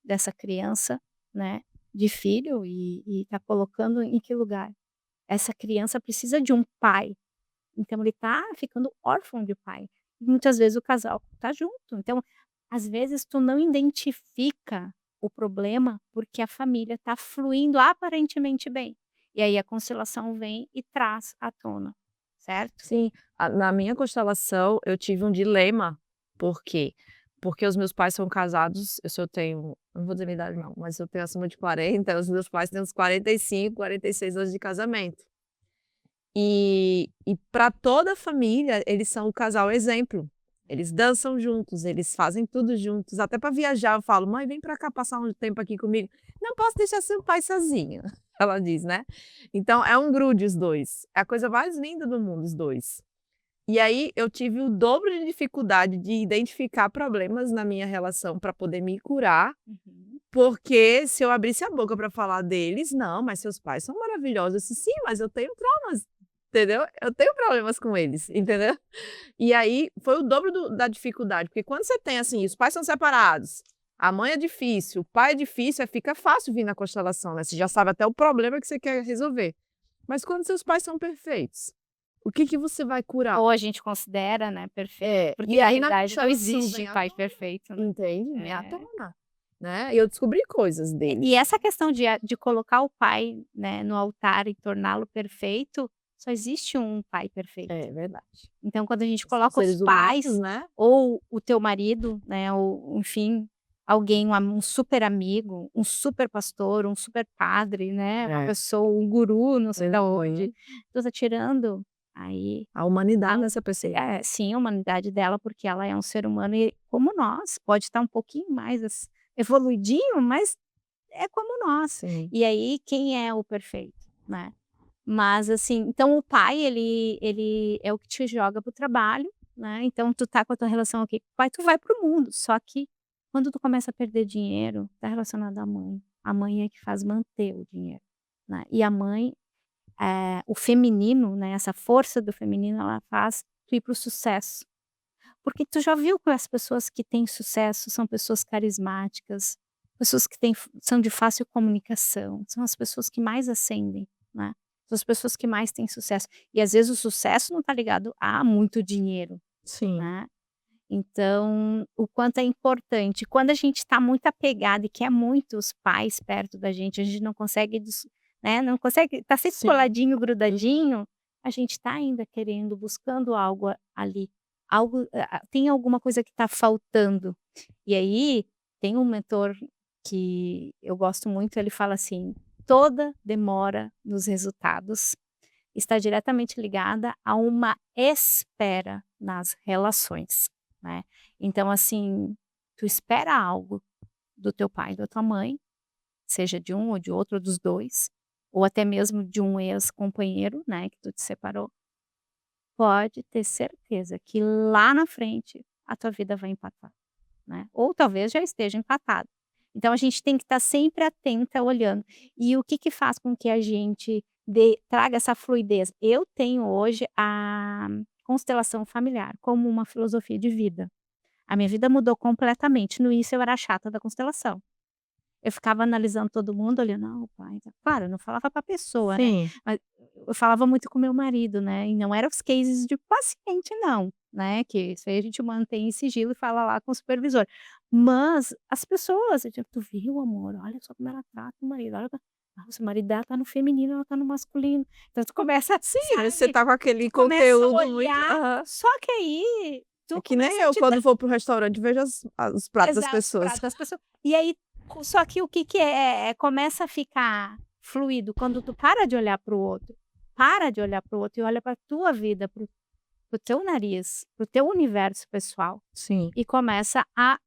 dessa criança, né, de filho e tá colocando em que lugar? Essa criança precisa de um pai, então ele tá ficando órfão de pai. Muitas vezes o casal tá junto, então, às vezes tu não identifica o problema, porque a família tá fluindo aparentemente bem, e aí a constelação vem e traz à tona, certo? Sim, na minha constelação eu tive um dilema, por quê? Porque os meus pais são casados, eu tenho, não vou dizer minha idade não, mas eu tenho acima de 40, os meus pais têm uns 45, 46 anos de casamento. E para toda a família, eles são o casal exemplo. Eles dançam juntos, eles fazem tudo juntos, até para viajar eu falo: "Mãe, vem para cá passar um tempo aqui comigo". "Não posso deixar seu pai sozinho", ela diz, né. Então é um grude os 2, é a coisa mais linda do mundo os 2. E aí eu tive o dobro de dificuldade de identificar problemas na minha relação para poder me curar, Uhum. porque se eu abrisse a boca para falar deles: "Não, mas seus pais são maravilhosos", eu disse: "Sim, mas eu tenho traumas", entendeu? Eu tenho problemas com eles, entendeu? E aí foi o dobro da dificuldade, porque quando você tem assim, os pais são separados, a mãe é difícil, o pai é difícil, aí fica fácil vir na constelação, né, você já sabe até o problema que você quer resolver. Mas quando seus pais são perfeitos, o que que você vai curar? Ou a gente considera, né, perfeito, É, porque e na aí na verdade não constelação existe vem à pai tona, perfeito, né. entende? Vem à É. tona, né, e eu descobri coisas deles. E essa questão de colocar o pai, né, no altar e torná-lo perfeito, só existe um pai perfeito. É verdade. Então quando a gente São coloca os seres humanos, pais, né. ou o teu marido, né, ou enfim, alguém, um super amigo, um super pastor, um super padre, né, uma É. pessoa, um guru, não sei da onde, Uhum. tu tá tirando aí A humanidade Não, dessa pessoa. sim, a humanidade dela, porque ela é um ser humano e como nós, pode estar um pouquinho mais evoluidinho, mas é como nós. Sim. E aí quem é o perfeito, né. Mas assim, então o pai ele é o que te joga para o trabalho, né, então tu tá com a tua relação aqui com o pai, tu vai para o mundo, só que quando tu começa a perder dinheiro, tá relacionado à mãe. A mãe é que faz manter o dinheiro, né, e a mãe o feminino, né, essa força do feminino, ela faz tu ir para o sucesso. Porque tu já viu que as pessoas que têm sucesso são pessoas carismáticas, pessoas que são de fácil comunicação, são as pessoas que mais ascendem, né. São as pessoas que mais têm sucesso. E às vezes o sucesso não está ligado a muito dinheiro, Sim. né. Então, o quanto é importante. Quando a gente está muito apegado e quer muito os pais perto da gente, a gente não consegue né, não consegue tá sempre Sim. coladinho, grudadinho, a gente está ainda querendo, buscando algo ali. Algo tem alguma coisa que está faltando. E aí, tem um mentor que eu gosto muito, ele fala assim: "Toda demora nos resultados está diretamente ligada a uma espera nas relações", né. Então assim, tu espera algo do teu pai, da tua mãe, seja de um ou de outro ou dos 2, ou até mesmo de um ex-companheiro, né, que tu te separou, pode ter certeza que lá na frente a tua vida vai empatar, né, ou talvez já esteja empatada. Então a gente tem que estar sempre atenta, olhando. E o que que faz com que a gente traga essa fluidez? Eu tenho hoje a constelação familiar como uma filosofia de vida. A minha vida mudou completamente. No início eu era a chata da constelação. Eu ficava analisando todo mundo, olhando: "Não, pai", claro, eu não falava para a pessoa, né, Sim. mas eu falava muito com meu marido, né, e não eram os cases de paciente não, né, que isso aí a gente mantém em sigilo e fala lá com o supervisor. Mas as pessoas, eu digo: "Tu viu, amor? Olha só como ela trata o marido, olha, nossa, o marido dela tá no feminino, ela tá no masculino". Então tu começa, Sim, aí você sabe, tá com aquele tu começa a conteúdo muito olhar, aham. só que aí É tu que nem começa a eu te dar quando vou para o restaurante vejo os pratos das exato, os pessoas. pratos das pessoas. E aí, só que o que que começa a ficar fluido quando tu para de olhar para o outro, para de olhar para o outro e olha para tua vida, para o teu nariz, para o teu universo pessoal, Sim. e começa a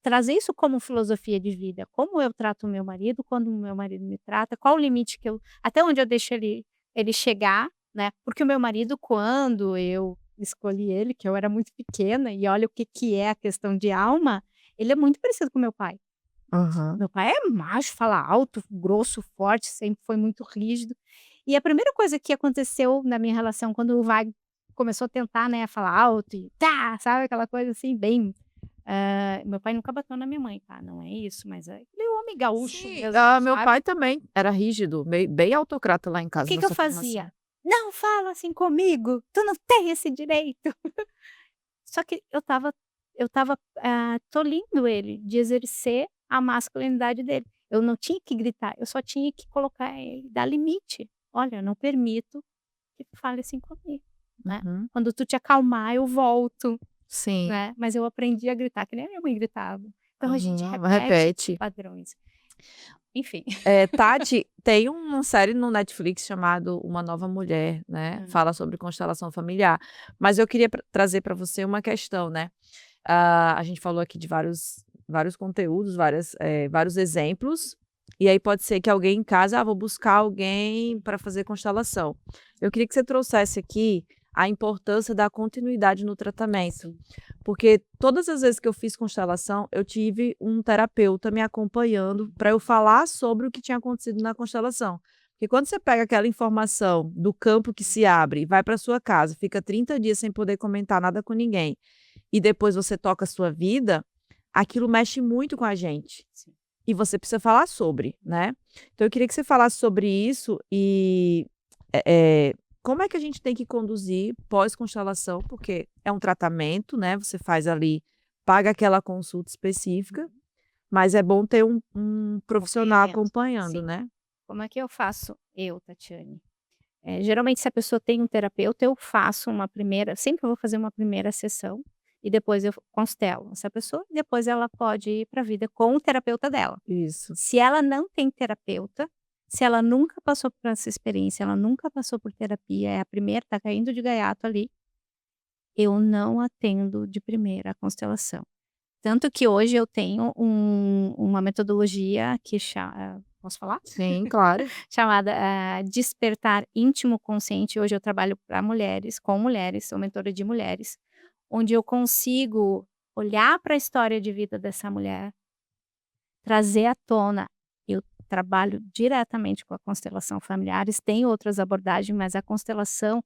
trazer isso como filosofia de vida. Como eu trato o meu marido, quando o meu marido me trata, qual o limite que eu até onde eu deixo ele chegar, né, porque o meu marido, quando eu escolhi ele, que eu era muito pequena, e olha o que que é a questão de alma, ele é muito parecido com meu pai. Aham. Meu pai é macho, fala alto, grosso, forte, sempre foi muito rígido. E a primeira coisa que aconteceu na minha relação quando o Vai começou a tentar, né, falar alto e tá, sabe aquela coisa assim bem, meu pai nunca bateu na minha mãe, tá, não é isso, mas é aquele homem gaúcho Sim, mesmo, meu sabe. pai também era rígido, bem autocrata lá em O casa que que eu nessa formação. fazia? "Não fala assim comigo, tu não tem esse direito". Só que eu estava, tolhindo ele de exercer a masculinidade dele. Eu não tinha que gritar, eu só tinha que colocar ele dar limite. "Olha, eu não permito que tu fale assim comigo", né? Uhum. Quando tu te acalmar, eu volto, Sim. né? Mas eu aprendi a gritar, que nem a minha mãe gritava. Então a gente Uhum. repete Repete. padrões. Enfim. Tati, tem uma série no Netflix chamado Uma Nova Mulher, né? Fala sobre constelação familiar. Mas eu queria trazer para você uma questão, né? A gente falou aqui de vários conteúdos, vários exemplos. E aí pode ser que alguém em casa, vou buscar alguém para fazer constelação. Eu queria que você trouxesse aqui a importância da continuidade no tratamento. Porque todas as vezes que eu fiz constelação, eu tive um terapeuta me acompanhando para eu falar sobre o que tinha acontecido na constelação. Porque quando você pega aquela informação do campo que se abre, vai para sua casa, fica 30 dias sem poder comentar nada com ninguém, e depois você toca a sua vida, aquilo mexe muito com a gente. Sim. E você precisa falar sobre, né? Então eu queria que você falasse sobre isso e como é que a gente tem que conduzir pós-constelação, porque é um tratamento, né? Você faz ali, paga aquela consulta específica, mas é bom ter um profissional Acompanhamento. acompanhando, Sim. né? Como é que eu faço Tatiane? Geralmente, se a pessoa tem um terapeuta, eu faço sempre vou fazer uma primeira sessão e depois eu constelo essa pessoa e depois ela pode ir para a vida com o terapeuta dela. Isso. Se ela não tem terapeuta, se ela nunca passou por essa experiência, ela nunca passou por terapia, é a primeira, tá caindo de gaiato ali, eu não atendo de primeira a constelação. Tanto que hoje eu tenho uma metodologia que posso falar? Sim, claro. Chamada Despertar Íntimo Consciente. Hoje eu trabalho para mulheres, com mulheres, sou mentora de mulheres, onde eu consigo olhar para a história de vida dessa mulher, trazer à tona. Eu trabalho diretamente com a constelação familiares, tem outras abordagens, mas a constelação,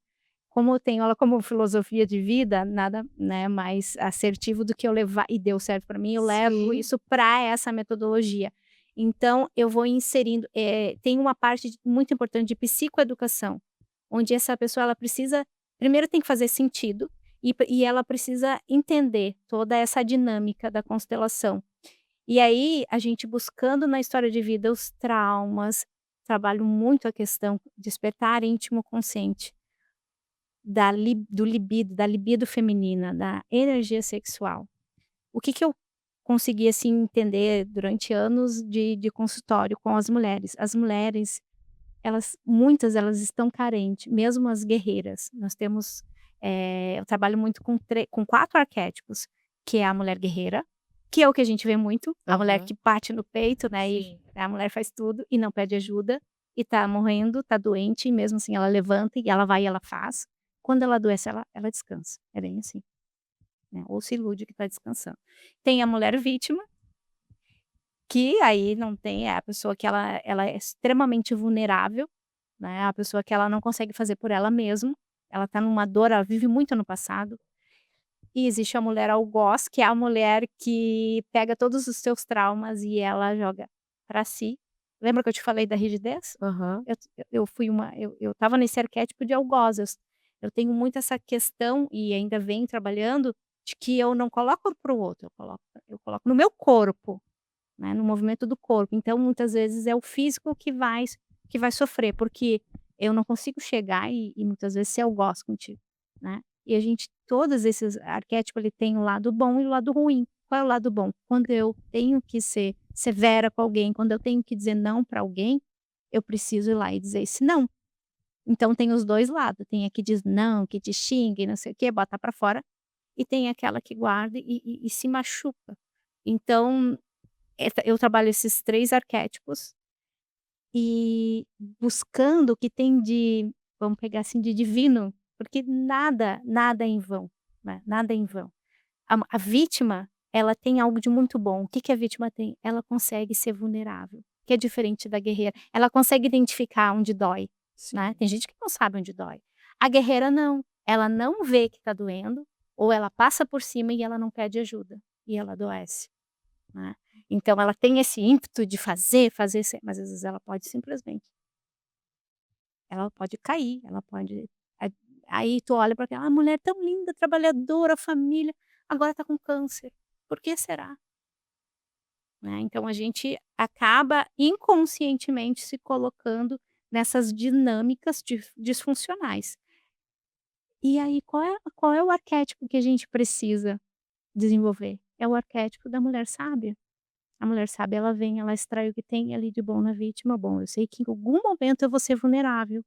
como eu tenho ela como filosofia de vida, nada, né, mais assertivo do que eu levar, e deu certo para mim, eu levo Sim. isso para essa metodologia. Então, eu vou inserindo, tem uma parte muito importante de psicoeducação, onde essa pessoa, ela precisa, primeiro tem que fazer sentido, e ela precisa entender toda essa dinâmica da constelação. E aí, a gente buscando na história de vida os traumas, trabalho muito a questão despertar íntimo consciente, do libido, da libido feminina, da energia sexual. O que eu consegui, assim, entender durante anos de consultório com as mulheres. As mulheres, muitas elas estão carentes, mesmo as guerreiras. Nós temos, eu trabalho muito com 4 arquétipos, que é a mulher guerreira, que é o que a gente vê muito, a mulher que bate no peito, né, e a mulher faz tudo e não pede ajuda, e tá morrendo, tá doente, e mesmo assim ela levanta e ela vai e ela faz. Quando ela adoece, ela descansa, é bem assim, né, ou se ilude que tá descansando. Tem a mulher vítima, que aí não tem, é a pessoa que ela é extremamente vulnerável, né, a pessoa que ela não consegue fazer por ela mesma, ela tá numa dor, ela vive muito no passado. E existe a mulher algoz, que é a mulher que pega todos os seus traumas e ela joga para si. Lembra que eu te falei da rigidez? Aham. Eu estava nesse arquétipo de algoz, eu tenho muito essa questão e ainda venho trabalhando, de que eu não coloco para o outro, eu coloco no meu corpo, né, no movimento do corpo. Então, muitas vezes é o físico que vai sofrer, porque eu não consigo chegar e muitas vezes ser algoz contigo, né. E todos esses arquétipos, ele tem o lado bom e o lado ruim. Qual é o lado bom? Quando eu tenho que ser severa com alguém, quando eu tenho que dizer não para alguém, eu preciso ir lá e dizer esse não. Então tem os 2 lados, tem a que diz não, que te xinga e não sei o quê, bota para fora, e tem aquela que guarda e se machuca. Então, eu trabalho esses 3 arquétipos, e buscando o que tem de, vamos pegar assim, de divino, porque nada é em vão, né, nada é em vão. A vítima, ela tem algo de muito bom. O que que a vítima tem? Ela consegue ser vulnerável, que é diferente da guerreira. Ela consegue identificar onde dói, né. Tem gente que não sabe onde dói. A guerreira não, ela não vê que está doendo, ou ela passa por cima e ela não pede ajuda, e ela adoece, né. Então ela tem esse ímpeto de fazer, mas às vezes ela pode cair, ela pode, a aí tu olha para aquela mulher tão linda, trabalhadora, família, agora está com câncer, por que será? Né, então a gente acaba inconscientemente se colocando nessas dinâmicas disfuncionais. E aí, qual é o arquétipo que a gente precisa desenvolver? É o arquétipo da mulher sábia. A mulher sábia, ela vem, ela extrai o que tem ali de bom na vítima. Bom, eu sei que em algum momento eu vou ser vulnerável.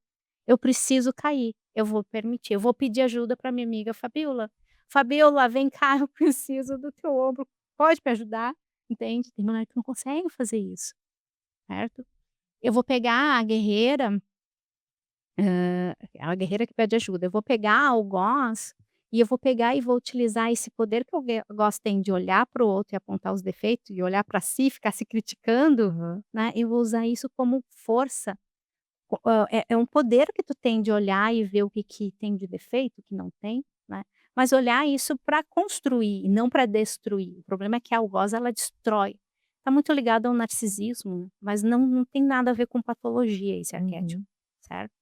Eu preciso cair. Eu vou permitir. Eu vou pedir ajuda para minha amiga Fabiola. Fabiola, vem cá, eu preciso do teu ombro. Pode me ajudar? Entende? Tem mulher que não consegue fazer isso, certo? Eu vou pegar a guerreira, a guerreira que pede ajuda. Eu vou pegar algoz e eu vou pegar e vou utilizar esse poder que o algoz tem de olhar para o outro e apontar os defeitos, e olhar para si, ficar se criticando, Uhum. né, eu vou usar isso como força. É um poder que tu tem de olhar e ver o que que tem de defeito, o que não tem, né, mas olhar isso para construir e não para destruir. O problema é que a algoz, ela destrói. Está muito ligado ao narcisismo, mas não tem nada a ver com patologia esse arquétipo, Uhum. certo?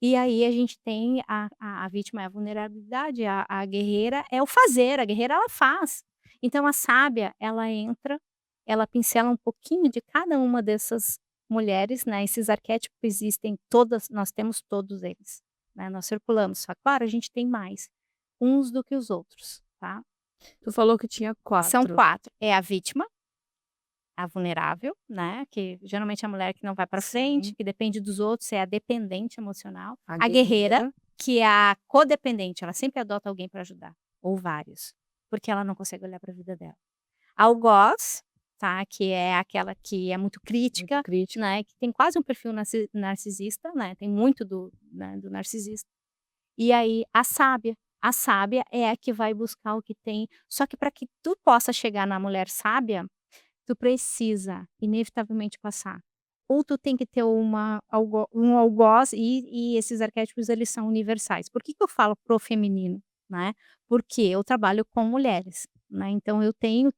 E aí a gente tem a vítima é a vulnerabilidade, a guerreira é o fazer, a guerreira ela faz. Então a sábia, ela entra, ela pincela um pouquinho de cada uma dessas mulheres, né, esses arquétipos existem todas, nós temos todos eles, né, nós circulamos, só claro, a gente tem mais, uns do que os outros, tá. Tu falou que tinha São 4. 4, é a vítima, a vulnerável, né, que geralmente é a mulher que não vai para frente, Sim. que depende dos outros, é a dependente emocional. A A guerreira, guerreira. que é a codependente, ela sempre adota alguém para ajudar, ou vários, porque ela não consegue olhar para a vida dela. A algoz, tá, que é aquela que é muito Muito crítica, crítica. né, que tem quase um perfil narcisista, né, tem muito do, né, do narcisista. E aí a sábia é a que vai buscar o que tem, só que para que tu possa chegar na mulher sábia, tu precisa inevitavelmente passar. Ou tu tem que ter um algoz, e esses arquétipos eles são universais. Por que que eu falo pro feminino, né? Porque eu trabalho com mulheres, né, então eu tenho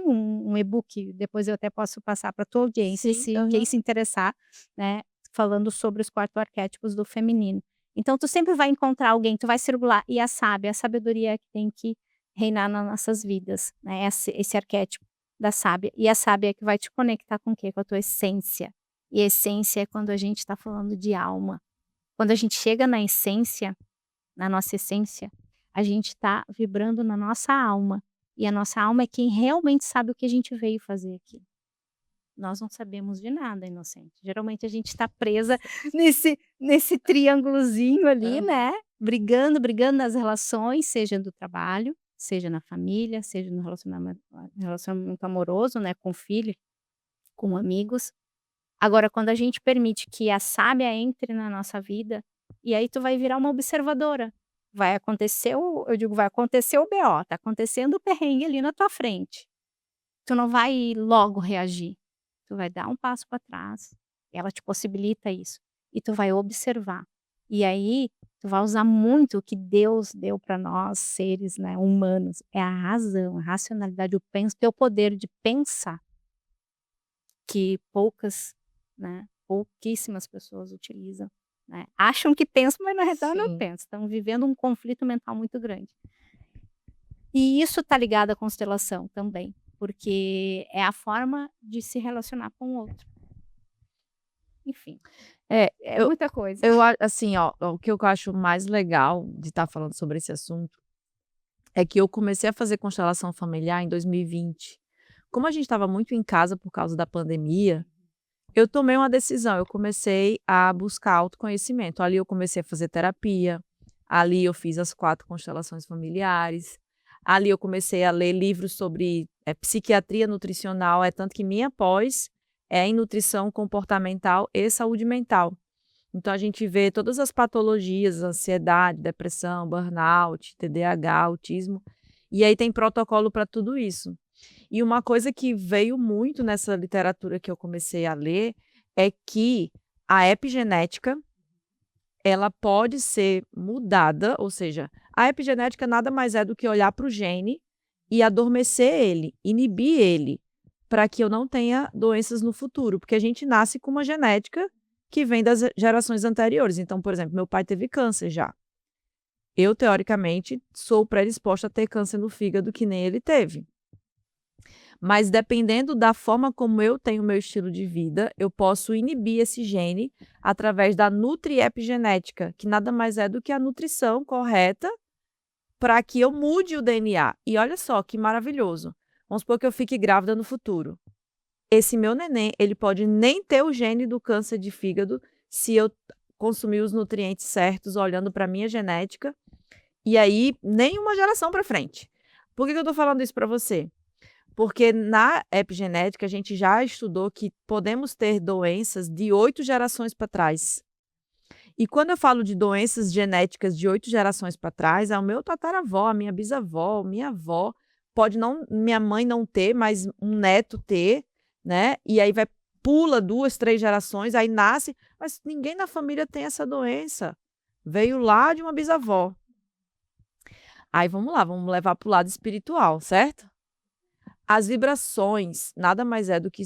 um e-book, depois eu até posso passar para tua audiência, Sim, se quem aham. se interessar, né, falando sobre os 4 arquétipos do feminino. Então tu sempre vai encontrar alguém, tu vai circular, e a sábia, a sabedoria é que tem que reinar nas nossas vidas, né, esse arquétipo da sábia. E a sábia é que vai te conectar com o quê? Com a tua essência. E a essência é quando a gente está falando de alma. Quando a gente chega na essência, na nossa essência, a gente está vibrando na nossa alma. E a nossa alma é quem realmente sabe o que a gente veio fazer aqui. Nós não sabemos de nada, inocente. Geralmente a gente está presa nesse triângulozinho ali, Hã. né? Brigando nas relações, seja do trabalho, seja na família, seja no relacionamento amoroso, né? Com filho, com amigos. Agora, quando a gente permite que a sábia entre na nossa vida, e aí tu vai virar uma observadora. Vai acontecer o BO, tá acontecendo o perrengue ali na tua frente. Tu não vai logo reagir. Tu vai dar um passo para trás, ela te possibilita isso, e tu vai observar. E aí, tu vai usar muito o que Deus deu para nós seres, né, humanos, é a razão, a racionalidade, o teu poder de pensar, que pouquíssimas pessoas utilizam, né. Acham que pensam, mas na realidade não Sim. pensam, estão vivendo um conflito mental muito grande. E isso está ligado à constelação também, porque é a forma de se relacionar com o outro. Enfim, É, é muita coisa. assim, ó, o que eu acho mais legal de estar falando sobre esse assunto, é que eu comecei a fazer constelação familiar em 2020. Como a gente estava muito em casa por causa da pandemia, eu tomei uma decisão, eu comecei a buscar autoconhecimento. Ali eu comecei a fazer terapia, ali eu fiz as 4 constelações familiares, ali eu comecei a ler livros sobre, psiquiatria nutricional, é tanto que minha pós é em nutrição comportamental e saúde mental. Então a gente vê todas as patologias, ansiedade, depressão, burnout, TDAH, autismo, e aí tem protocolo para tudo isso. E uma coisa que veio muito nessa literatura que eu comecei a ler, é que a epigenética, ela pode ser mudada, ou seja, a epigenética nada mais é do que olhar para o gene e adormecer ele, inibir ele, para que eu não tenha doenças no futuro, porque a gente nasce com uma genética que vem das gerações anteriores. Então, por exemplo, meu pai teve câncer já. Eu, teoricamente, sou predisposta a ter câncer no fígado que nem ele teve. Mas dependendo da forma como eu tenho meu estilo de vida, eu posso inibir esse gene através da nutriepigenética, que nada mais é do que a nutrição correta para que eu mude o DNA. E olha só que maravilhoso. Vamos supor que eu fique grávida no futuro. Esse meu neném, ele pode nem ter o gene do câncer de fígado se eu consumir os nutrientes certos, olhando para a minha genética, e aí nem uma geração para frente. Por que eu estou falando isso para você? Porque na epigenética a gente já estudou que podemos ter doenças de 8 gerações para trás. E quando eu falo de doenças genéticas de 8 gerações para trás, é o meu tataravó, a minha bisavó, minha avó, pode não, minha mãe não ter, mas um neto ter, né? E aí pula 2, 3 gerações, aí nasce, mas ninguém na família tem essa doença. Veio lá de uma bisavó. Aí vamos lá, vamos levar para o lado espiritual, certo? As vibrações nada mais é do que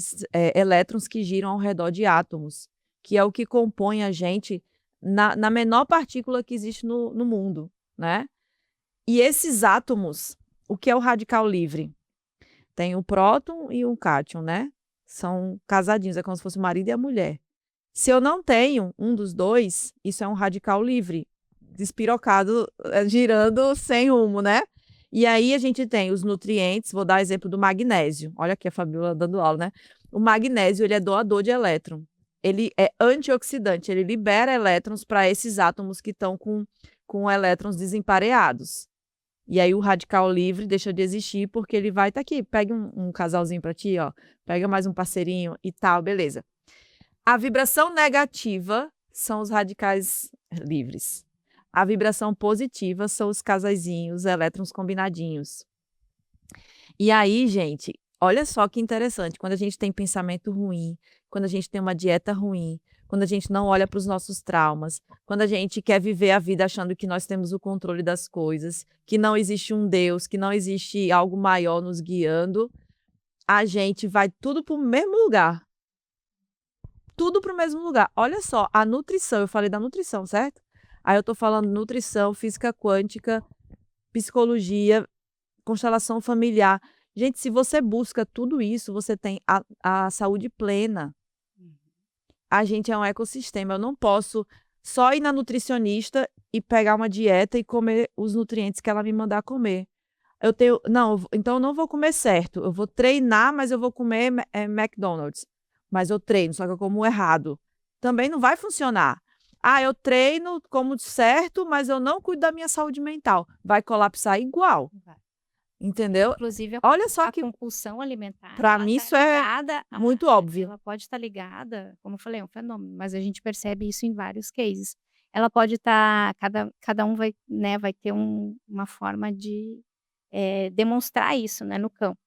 elétrons que giram ao redor de átomos, que é o que compõe a gente na menor partícula que existe no mundo, né? E esses átomos, o que é o radical livre? Tem o próton e o cátion, né? São casadinhos, é como se fosse o marido e a mulher. Se eu não tenho um dos dois, isso é um radical livre, despirocado, girando sem rumo, né? E aí a gente tem os nutrientes, vou dar exemplo do magnésio. Olha aqui a Fabiola dando aula, né? O magnésio, ele é doador de elétron. Ele é antioxidante, ele libera elétrons para esses átomos que estão com elétrons desempareados. E aí o radical livre deixa de existir porque ele vai estar aqui, pega um casalzinho para ti, ó, pega mais um parceirinho e tal, beleza. A vibração negativa são os radicais livres. A vibração positiva são os casaizinhos, elétrons combinadinhos. E aí, gente, olha só que interessante, quando a gente tem pensamento ruim, quando a gente tem uma dieta ruim, quando a gente não olha para os nossos traumas, quando a gente quer viver a vida achando que nós temos o controle das coisas, que não existe um Deus, que não existe algo maior nos guiando, a gente vai tudo para o mesmo lugar. Tudo para o mesmo lugar. Olha só, a nutrição, eu falei da nutrição, certo? Aí eu tô falando nutrição, física quântica, psicologia, constelação familiar. Gente, se você busca tudo isso, você tem a saúde plena. A gente é um ecossistema. Eu não posso só ir na nutricionista e pegar uma dieta e comer os nutrientes que ela me mandar comer. Então eu não vou comer certo. Eu vou treinar, mas eu vou comer McDonald's. Mas eu treino, só que eu como errado. Também não vai funcionar. Eu treino, como certo, mas eu não cuido da minha saúde mental. Vai colapsar igual. Vai. Entendeu? Inclusive, Olha só a que compulsão alimentar, para ela mim tá isso é ligada muito óbvio. ela pode estar ligada, como eu falei, é um fenômeno, mas a gente percebe isso em vários cases. Ela pode estar, cada um vai, né, vai ter uma forma de demonstrar isso, né, no campo.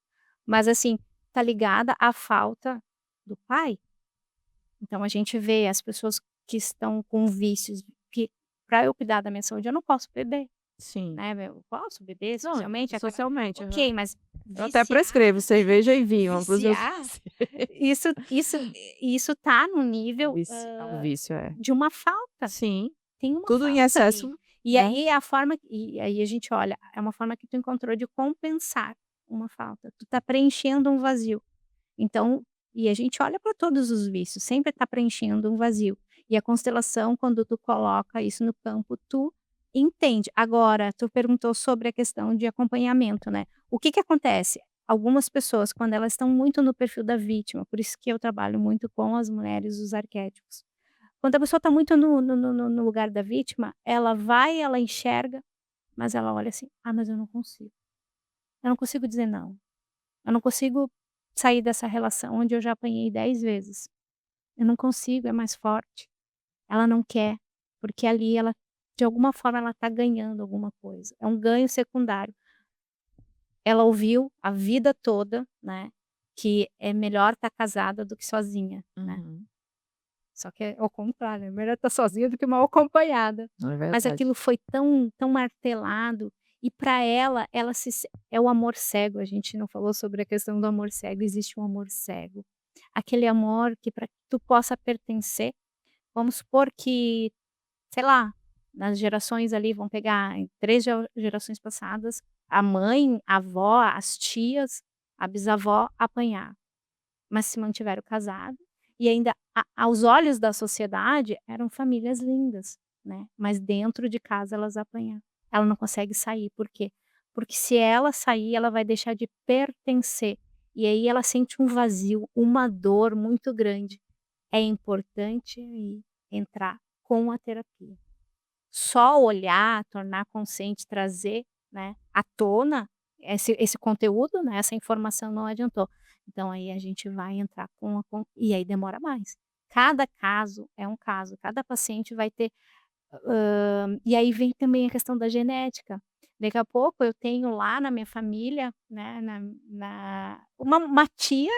Mas assim, tá ligada à falta do pai. Então a gente vê as pessoas que estão com vícios, que para eu cuidar da minha saúde eu não posso beber, Sim. né, eu posso beber Não, socialmente? socialmente. Ok, mas Eu até viciar, prescrevo cerveja e vinho pros meus viciar, isso tá no nível, É um vício, é. de uma falta, Sim, tem uma tudo em falta ali. excesso, E né? aí e aí a gente olha, é uma forma que tu encontrou de compensar uma falta, tu tá preenchendo um vazio. Então e a gente olha para todos os vícios, sempre tá preenchendo um vazio. E a constelação, quando tu coloca isso no campo, tu entende. Agora, tu perguntou sobre a questão de acompanhamento, né. O que que acontece? Algumas pessoas, quando elas estão muito no perfil da vítima, por isso que eu trabalho muito com as mulheres, os arquétipos. Quando a pessoa está muito no lugar da vítima, ela vai, ela enxerga, mas ela olha assim: "Ah, mas eu não consigo. Eu não consigo dizer não. Eu não consigo sair dessa relação onde eu já apanhei 10 vezes. Eu não consigo, é mais forte". Ela não quer, porque ali ela, de alguma forma, ela está ganhando alguma coisa. É um ganho secundário. Ela ouviu a vida toda, né, que é melhor estar casada do que sozinha, né. Uhum. Só que é ao contrário, é melhor estar sozinha do que mal acompanhada. É Mas verdade. aquilo foi tão martelado, e para ela, é o amor cego, a gente não falou sobre a questão do amor cego, existe um amor cego. Aquele amor que para que tu possa pertencer, vamos supor que, sei lá, nas gerações ali, vão pegar em 3 gerações passadas, a mãe, a avó, as tias, a bisavó apanhar, mas se mantiveram casados e ainda aos olhos da sociedade eram famílias lindas, né, mas dentro de casa elas apanharam. Ela não consegue sair, por quê? Porque se ela sair, ela vai deixar de pertencer, e aí ela sente um vazio, uma dor muito grande. É importante aí entrar com a terapia. Só olhar, tornar consciente, trazer, né, à tona esse conteúdo, né, essa informação não adiantou. Então aí a gente vai entrar e aí demora mais. Cada caso é um caso, cada paciente vai ter, e aí vem também a questão da genética. Daqui a pouco eu tenho lá na minha família, né, uma tia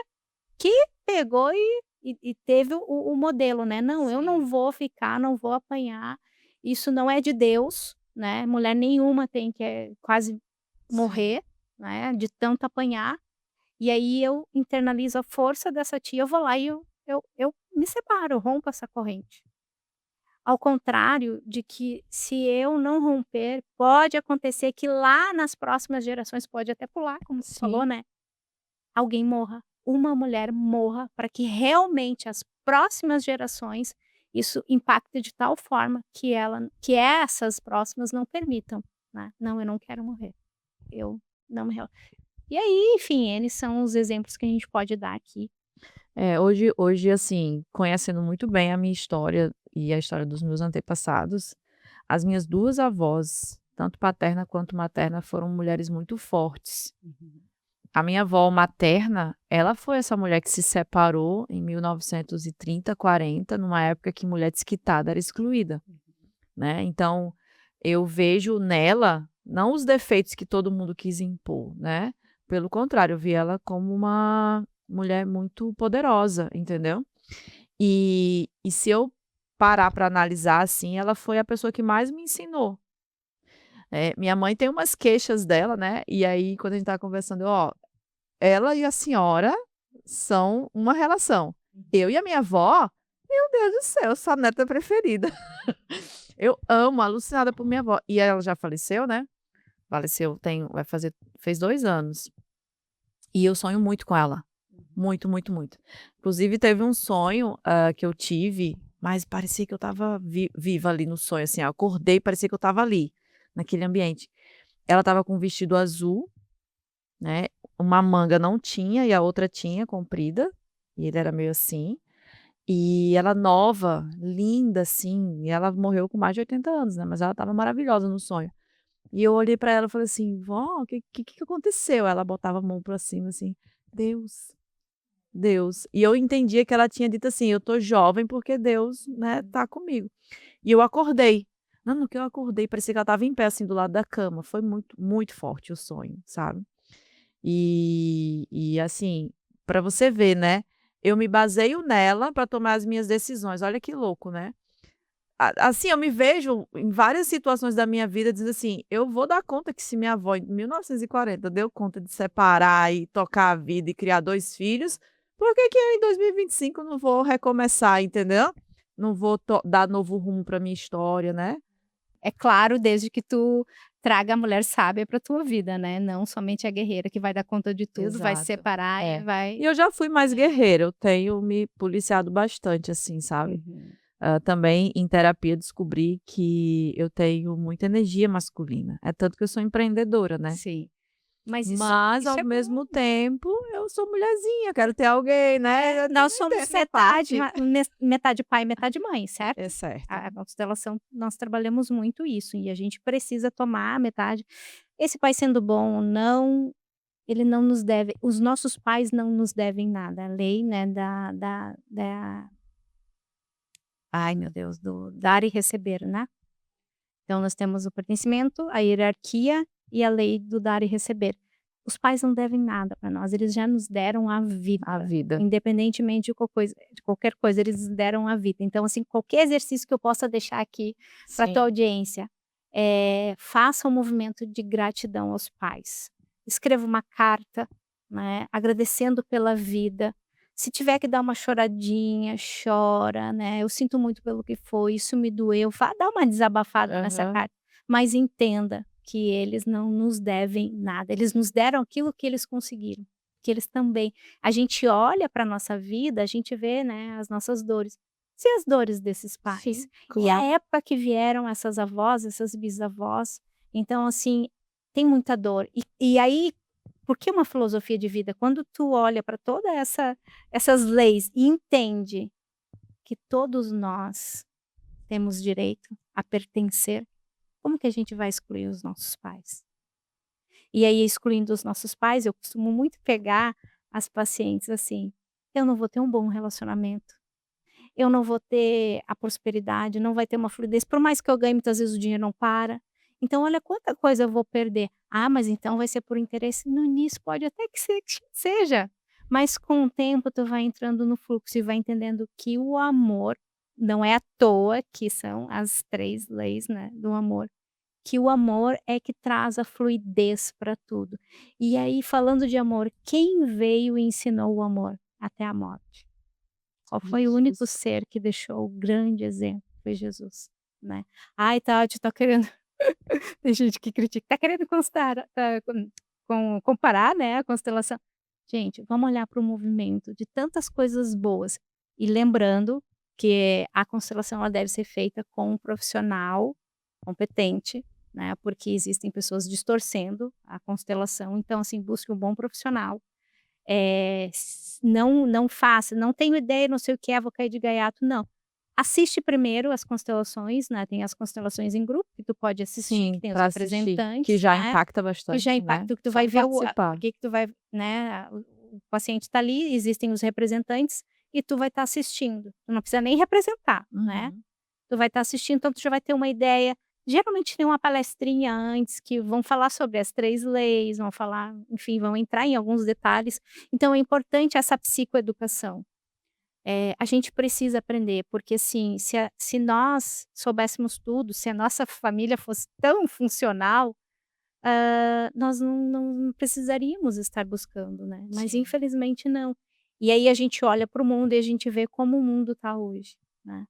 que pegou e teve o modelo, né, "Não, eu não Sim. vou ficar, não vou apanhar, isso não é de Deus", né, mulher nenhuma tem que, quase Sim. morrer, né, de tanto apanhar, e aí eu internalizo a força dessa tia, eu vou lá e eu me separo, eu rompo essa corrente. Ao contrário de que se eu não romper, pode acontecer que lá nas próximas gerações, pode até pular, como tu falou, Sim. né, alguém morra, uma mulher morra, para que realmente as próximas gerações, isso impacte de tal forma que essas próximas não permitam, né. "Não, eu não quero morrer, eu não me rela". E aí, enfim, eles são os exemplos que a gente pode dar aqui. Hoje, assim, conhecendo muito bem a minha história e a história dos meus antepassados, as minhas 2 avós, tanto paterna quanto materna, foram mulheres muito fortes. Uhum. A minha avó materna, ela foi essa mulher que se separou em 1930, 40, numa época que mulher desquitada era excluída, né. Então, eu vejo nela, não os defeitos que todo mundo quis impor, né, pelo contrário, eu vi ela como uma mulher muito poderosa, entendeu. E se eu parar para analisar, assim, ela foi a pessoa que mais me ensinou. Minha mãe tem umas queixas dela, né, e aí quando a gente estava conversando, eu: "Ó, ela e a senhora são uma relação. Eu e a minha avó, meu Deus do céu, sua neta preferida." Eu amo, alucinada por minha avó. E ela já faleceu, né, faleceu vai fazer fez 2 anos. E eu sonho muito com ela, muito, muito, muito. Inclusive teve um sonho, que eu tive, mas parecia que eu estava viva ali no sonho, assim, eu acordei, parecia que eu estava ali, naquele ambiente. Ela estava com um vestido azul, né, uma manga não tinha e a outra tinha, comprida, e ele era meio assim, e ela nova, linda, assim, e ela morreu com mais de 80 anos, né, mas ela estava maravilhosa no sonho. E eu olhei pra ela e falei assim: "Vó, o que aconteceu?" Ela botava a mão pra cima assim: "Deus, Deus." E eu entendia que ela tinha dito assim: "Eu tô jovem porque Deus, né, tá comigo." E eu acordei. No que eu acordei, parecia que ela estava em pé, assim, do lado da cama. Foi muito, muito forte o sonho, sabe. E assim, pra você ver, né, eu me baseio nela pra tomar as minhas decisões. Olha que louco, né. Assim, eu me vejo em várias situações da minha vida dizendo assim: "Eu vou dar conta que se minha avó em 1940 deu conta de separar e tocar a vida e criar 2 filhos, por que que eu em 2025 não vou recomeçar", entendeu? Não vou dar novo rumo pra minha história, né. É claro, desde que tu traga a mulher sábia para tua vida, né, não somente a guerreira que vai dar conta de tudo, vai se Exato. separar e É. vai. E eu já fui mais guerreira, eu tenho me policiado bastante, assim, sabe. Uhum. Também em terapia descobri que eu tenho muita energia masculina, é tanto que eu sou empreendedora, né. Sim, mas isso Mas isso ao é bom. mesmo tempo eu sou mulherzinha, quero ter alguém, né, eu Nós também tenho somos essa metade parte. metade pai, metade mãe, É certo? certo. A constelação, nós trabalhamos muito isso, e a gente precisa tomar metade. Esse pai sendo bom ou não, ele não nos deve, os nossos pais não nos devem nada, a lei, né, ai meu Deus, do dar e receber, né. Então nós temos o pertencimento, a hierarquia e a lei do dar e receber. Os pais não devem nada para nós, eles já nos deram a A vida, vida. independentemente de qualquer coisa, eles nos deram a vida. Então, assim, qualquer exercício que eu possa deixar aqui para tua Sim. audiência, faça um movimento de gratidão aos pais. Escreva uma carta, né, agradecendo pela vida. Se tiver que dar uma choradinha, chora, né, "Eu sinto muito pelo que foi, isso me doeu", vá dar uma desabafada nessa Aham. carta, mas entenda que eles não nos devem nada, eles nos deram aquilo que eles conseguiram, porque eles também. A gente olha para a nossa vida, a gente vê, né, as nossas dores. E as dores desses pais? Sim, E a claro. época que vieram essas avós, essas bisavós. Então, assim, tem muita dor. E aí, por que uma filosofia de vida? Quando tu olha para toda essas leis e entende que todos nós temos direito a pertencer, como que a gente vai excluir os nossos pais? E aí, excluindo os nossos pais, eu costumo muito pegar as pacientes assim: eu não vou ter um bom relacionamento, eu não vou ter a prosperidade, não vai ter uma fluidez, por mais que eu ganhe, muitas vezes o dinheiro não para. Então, olha quanta coisa eu vou perder. Ah, mas então vai ser por interesse? No início pode até que seja, mas com o tempo tu vai entrando no fluxo e vai entendendo que o amor não é à toa que são as 3 leis, né, do amor. Que o amor é que traz a fluidez para tudo. E aí, falando de amor, quem veio e ensinou o amor até a morte? Qual foi o único Jesus. ser que deixou o grande exemplo? Foi Jesus, né. "Ai, Tati, tá querendo" tem gente que critica, "tá querendo comparar, né, a constelação". Gente, vamos olhar para o movimento de tantas coisas boas. E lembrando que a constelação ela deve ser feita com um profissional competente, né, porque existem pessoas distorcendo a constelação, então, assim, busque um bom profissional. Não faça, não tenho ideia, não sei o que é, vou cair de gaiato, não. Assiste primeiro as constelações, né, tem as constelações em grupo que tu pode assistir, que Sim, tem os para assistir, que representantes, já né, impacta que já bastante, né. impacta, que tu Só vai em ver participar. porque que tu vai, né, o paciente está ali, existem os representantes e tu vai estar assistindo, tu não precisa nem representar, né. Uhum. Tu vai estar assistindo, então tu já vai ter uma ideia. Geralmente tem uma palestrinha antes que vão falar sobre as 3 leis, vão falar, enfim, vão entrar em alguns detalhes. Então é importante essa psicoeducação. A gente precisa aprender, porque assim, se nós soubéssemos tudo, se a nossa família fosse tão funcional, nós não precisaríamos estar buscando, né, mas Sim. infelizmente não. E aí a gente olha para o mundo e a gente vê como o mundo está hoje, né.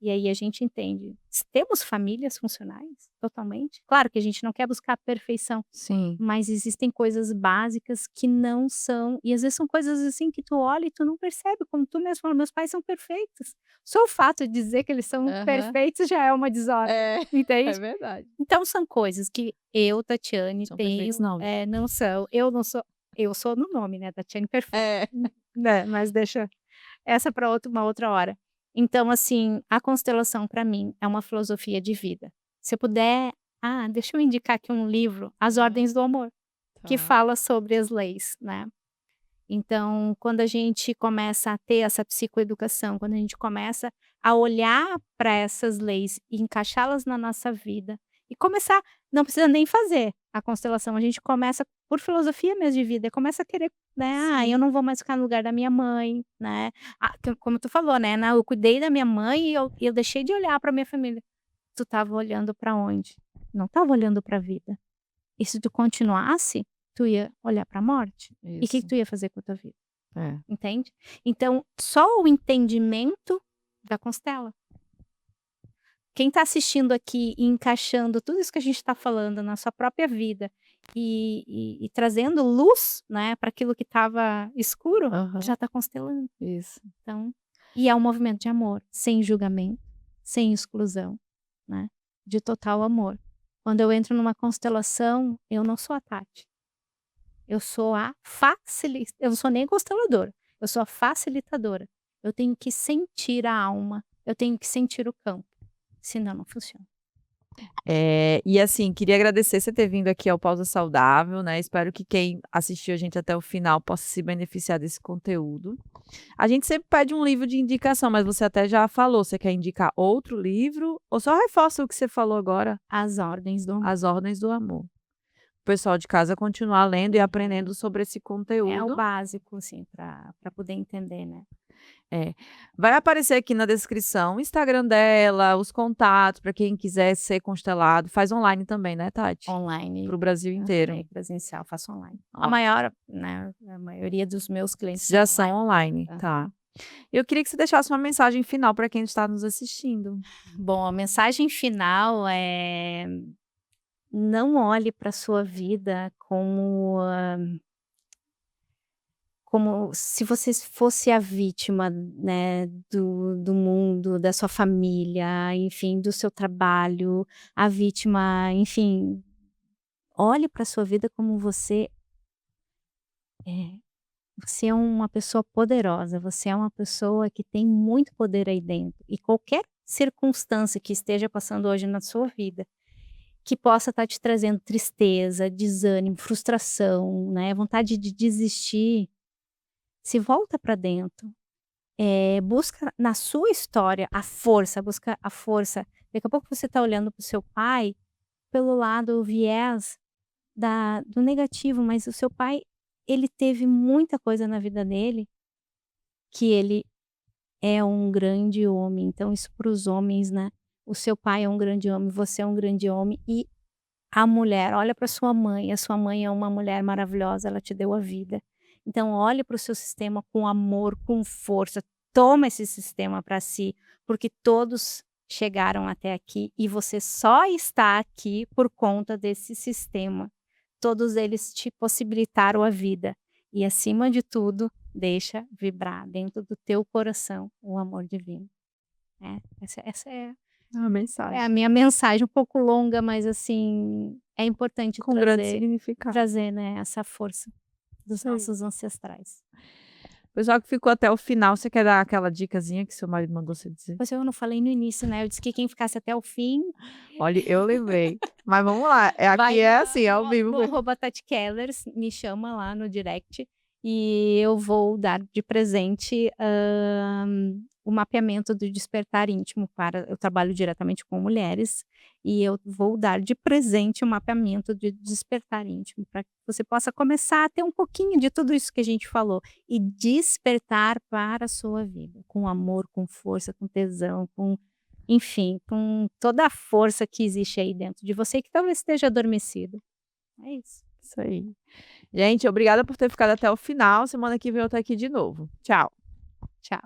E aí a gente entende, temos famílias funcionais, totalmente. Claro que a gente não quer buscar a perfeição, Sim. mas existem coisas básicas que não são e às vezes são coisas, assim, que tu olha e tu não percebe, como tu mesmo falou: "Meus pais são perfeitos". Só o fato de dizer que eles são Aham. perfeitos já é uma desordem, É, é entende? verdade. Então são coisas que eu, Tatiane, São perfeitos tenho, não. não são, eu sou no nome, né, Tatiane perfeita, É. né, mas deixa essa para uma outra hora. Então, assim, a constelação para mim é uma filosofia de vida. Se eu puder, deixa eu indicar aqui um livro, As Aham. Ordens do Amor, que Tá. fala sobre as leis, né. Então, quando a gente começa a ter essa psicoeducação, quando a gente começa a olhar para essas leis e encaixá-las na nossa vida e começar, não precisa nem fazer a constelação, a gente começa por filosofia mesmo de vida, começa a querer, né, eu Sim. não vou mais ficar no lugar da minha mãe, né, como tu falou, né, "Não, eu cuidei da minha mãe e eu deixei de olhar para minha família". Tu estava olhando para onde? Não estava olhando para a vida. E se tu continuasse, tu ia olhar para a morte. E o que que Isso. tu ia fazer com a tua vida, É. entende? Então, só o entendimento da constela. Quem está assistindo aqui e encaixando tudo isso que a gente está falando na sua própria vida e trazendo luz, né, para aquilo que estava escuro, Aham. já está constelando. Isso. Então, e é um movimento de amor, sem julgamento, sem exclusão, né, de total amor. Quando eu entro numa constelação, eu não sou a Tati. Eu sou a eu não sou nem consteladora, eu sou a facilitadora. Eu tenho que sentir a alma, eu tenho que sentir o campo, senão não funciona. E assim, queria agradecer você ter vindo aqui ao Pausa Saudável, né, espero que quem assistiu a gente até o final possa se beneficiar desse conteúdo. A gente sempre pede um livro de indicação, mas você até já falou, você quer indicar outro livro ou só reforça o que você falou agora? As ordens do amor. As Ordens do Amor. O pessoal de casa continuar lendo e aprendendo sobre esse É o conteúdo. básico, assim, para poder entender, né. É. Vai aparecer aqui na descrição o Instagram dela, os contatos para quem quiser ser constelado. Faz online também, né, Tati? Online, Para o Brasil inteiro. presencial, faço online. A Ó, maior, né, a maioria dos meus clientes são já são online. online, Aham. tá. Eu queria que você deixasse uma mensagem final para quem está nos assistindo. Bom, a mensagem final é: não olhe para sua vida como, como se você fosse a vítima, né, do mundo, da sua família, enfim, do seu trabalho, a vítima, enfim, olhe para sua vida como você é. Você é uma pessoa poderosa, você é uma pessoa que tem muito poder aí dentro. E qualquer circunstância que esteja passando hoje na sua vida, que possa estar te trazendo tristeza, desânimo, frustração, né, vontade de desistir, se volta para dentro. Busca na sua história a força, busca a força. Daqui a pouco você está olhando para o seu pai pelo lado, o viés do negativo, mas o seu pai, ele teve muita coisa na vida dele que ele é um grande homem. Então isso para os homens, né, o seu pai é um grande homem, você é um grande homem e a mulher, olha para sua mãe, a sua mãe é uma mulher maravilhosa, ela te deu a vida. Então olhe para o seu sistema com amor, com força, toma esse sistema para si, porque todos chegaram até aqui e você só está aqui por conta desse sistema. Todos eles te possibilitaram a vida e acima de tudo, deixa vibrar dentro do teu coração o amor divino. Essa é A a mensagem. minha mensagem, um pouco longa, mas assim, é importante Com grande significado. trazer, né, essa força dos Isso aí. nossos ancestrais. Pessoal que ficou até o final, você quer dar aquela dicasinha que seu marido mandou você dizer? Pois eu não falei no início, né, eu disse que quem ficasse até o fim Olha, eu lembrei. Mas vamos lá, vai aqui é assim, ao vivo. no arroba Tati Kellers, me chama lá no direct e eu vou dar de presente, o mapeamento do despertar íntimo eu trabalho diretamente com mulheres, e eu vou dar de presente o mapeamento de despertar íntimo, para que você possa começar a ter um pouquinho de tudo isso que a gente falou, e despertar para a sua vida, com amor, com força, com tesão, enfim, com toda a força que existe aí dentro de você, que talvez esteja adormecido. É isso. Isso aí. Gente, obrigada por ter ficado até o final. Semana que vem eu tô aqui de novo. Tchau. Tchau.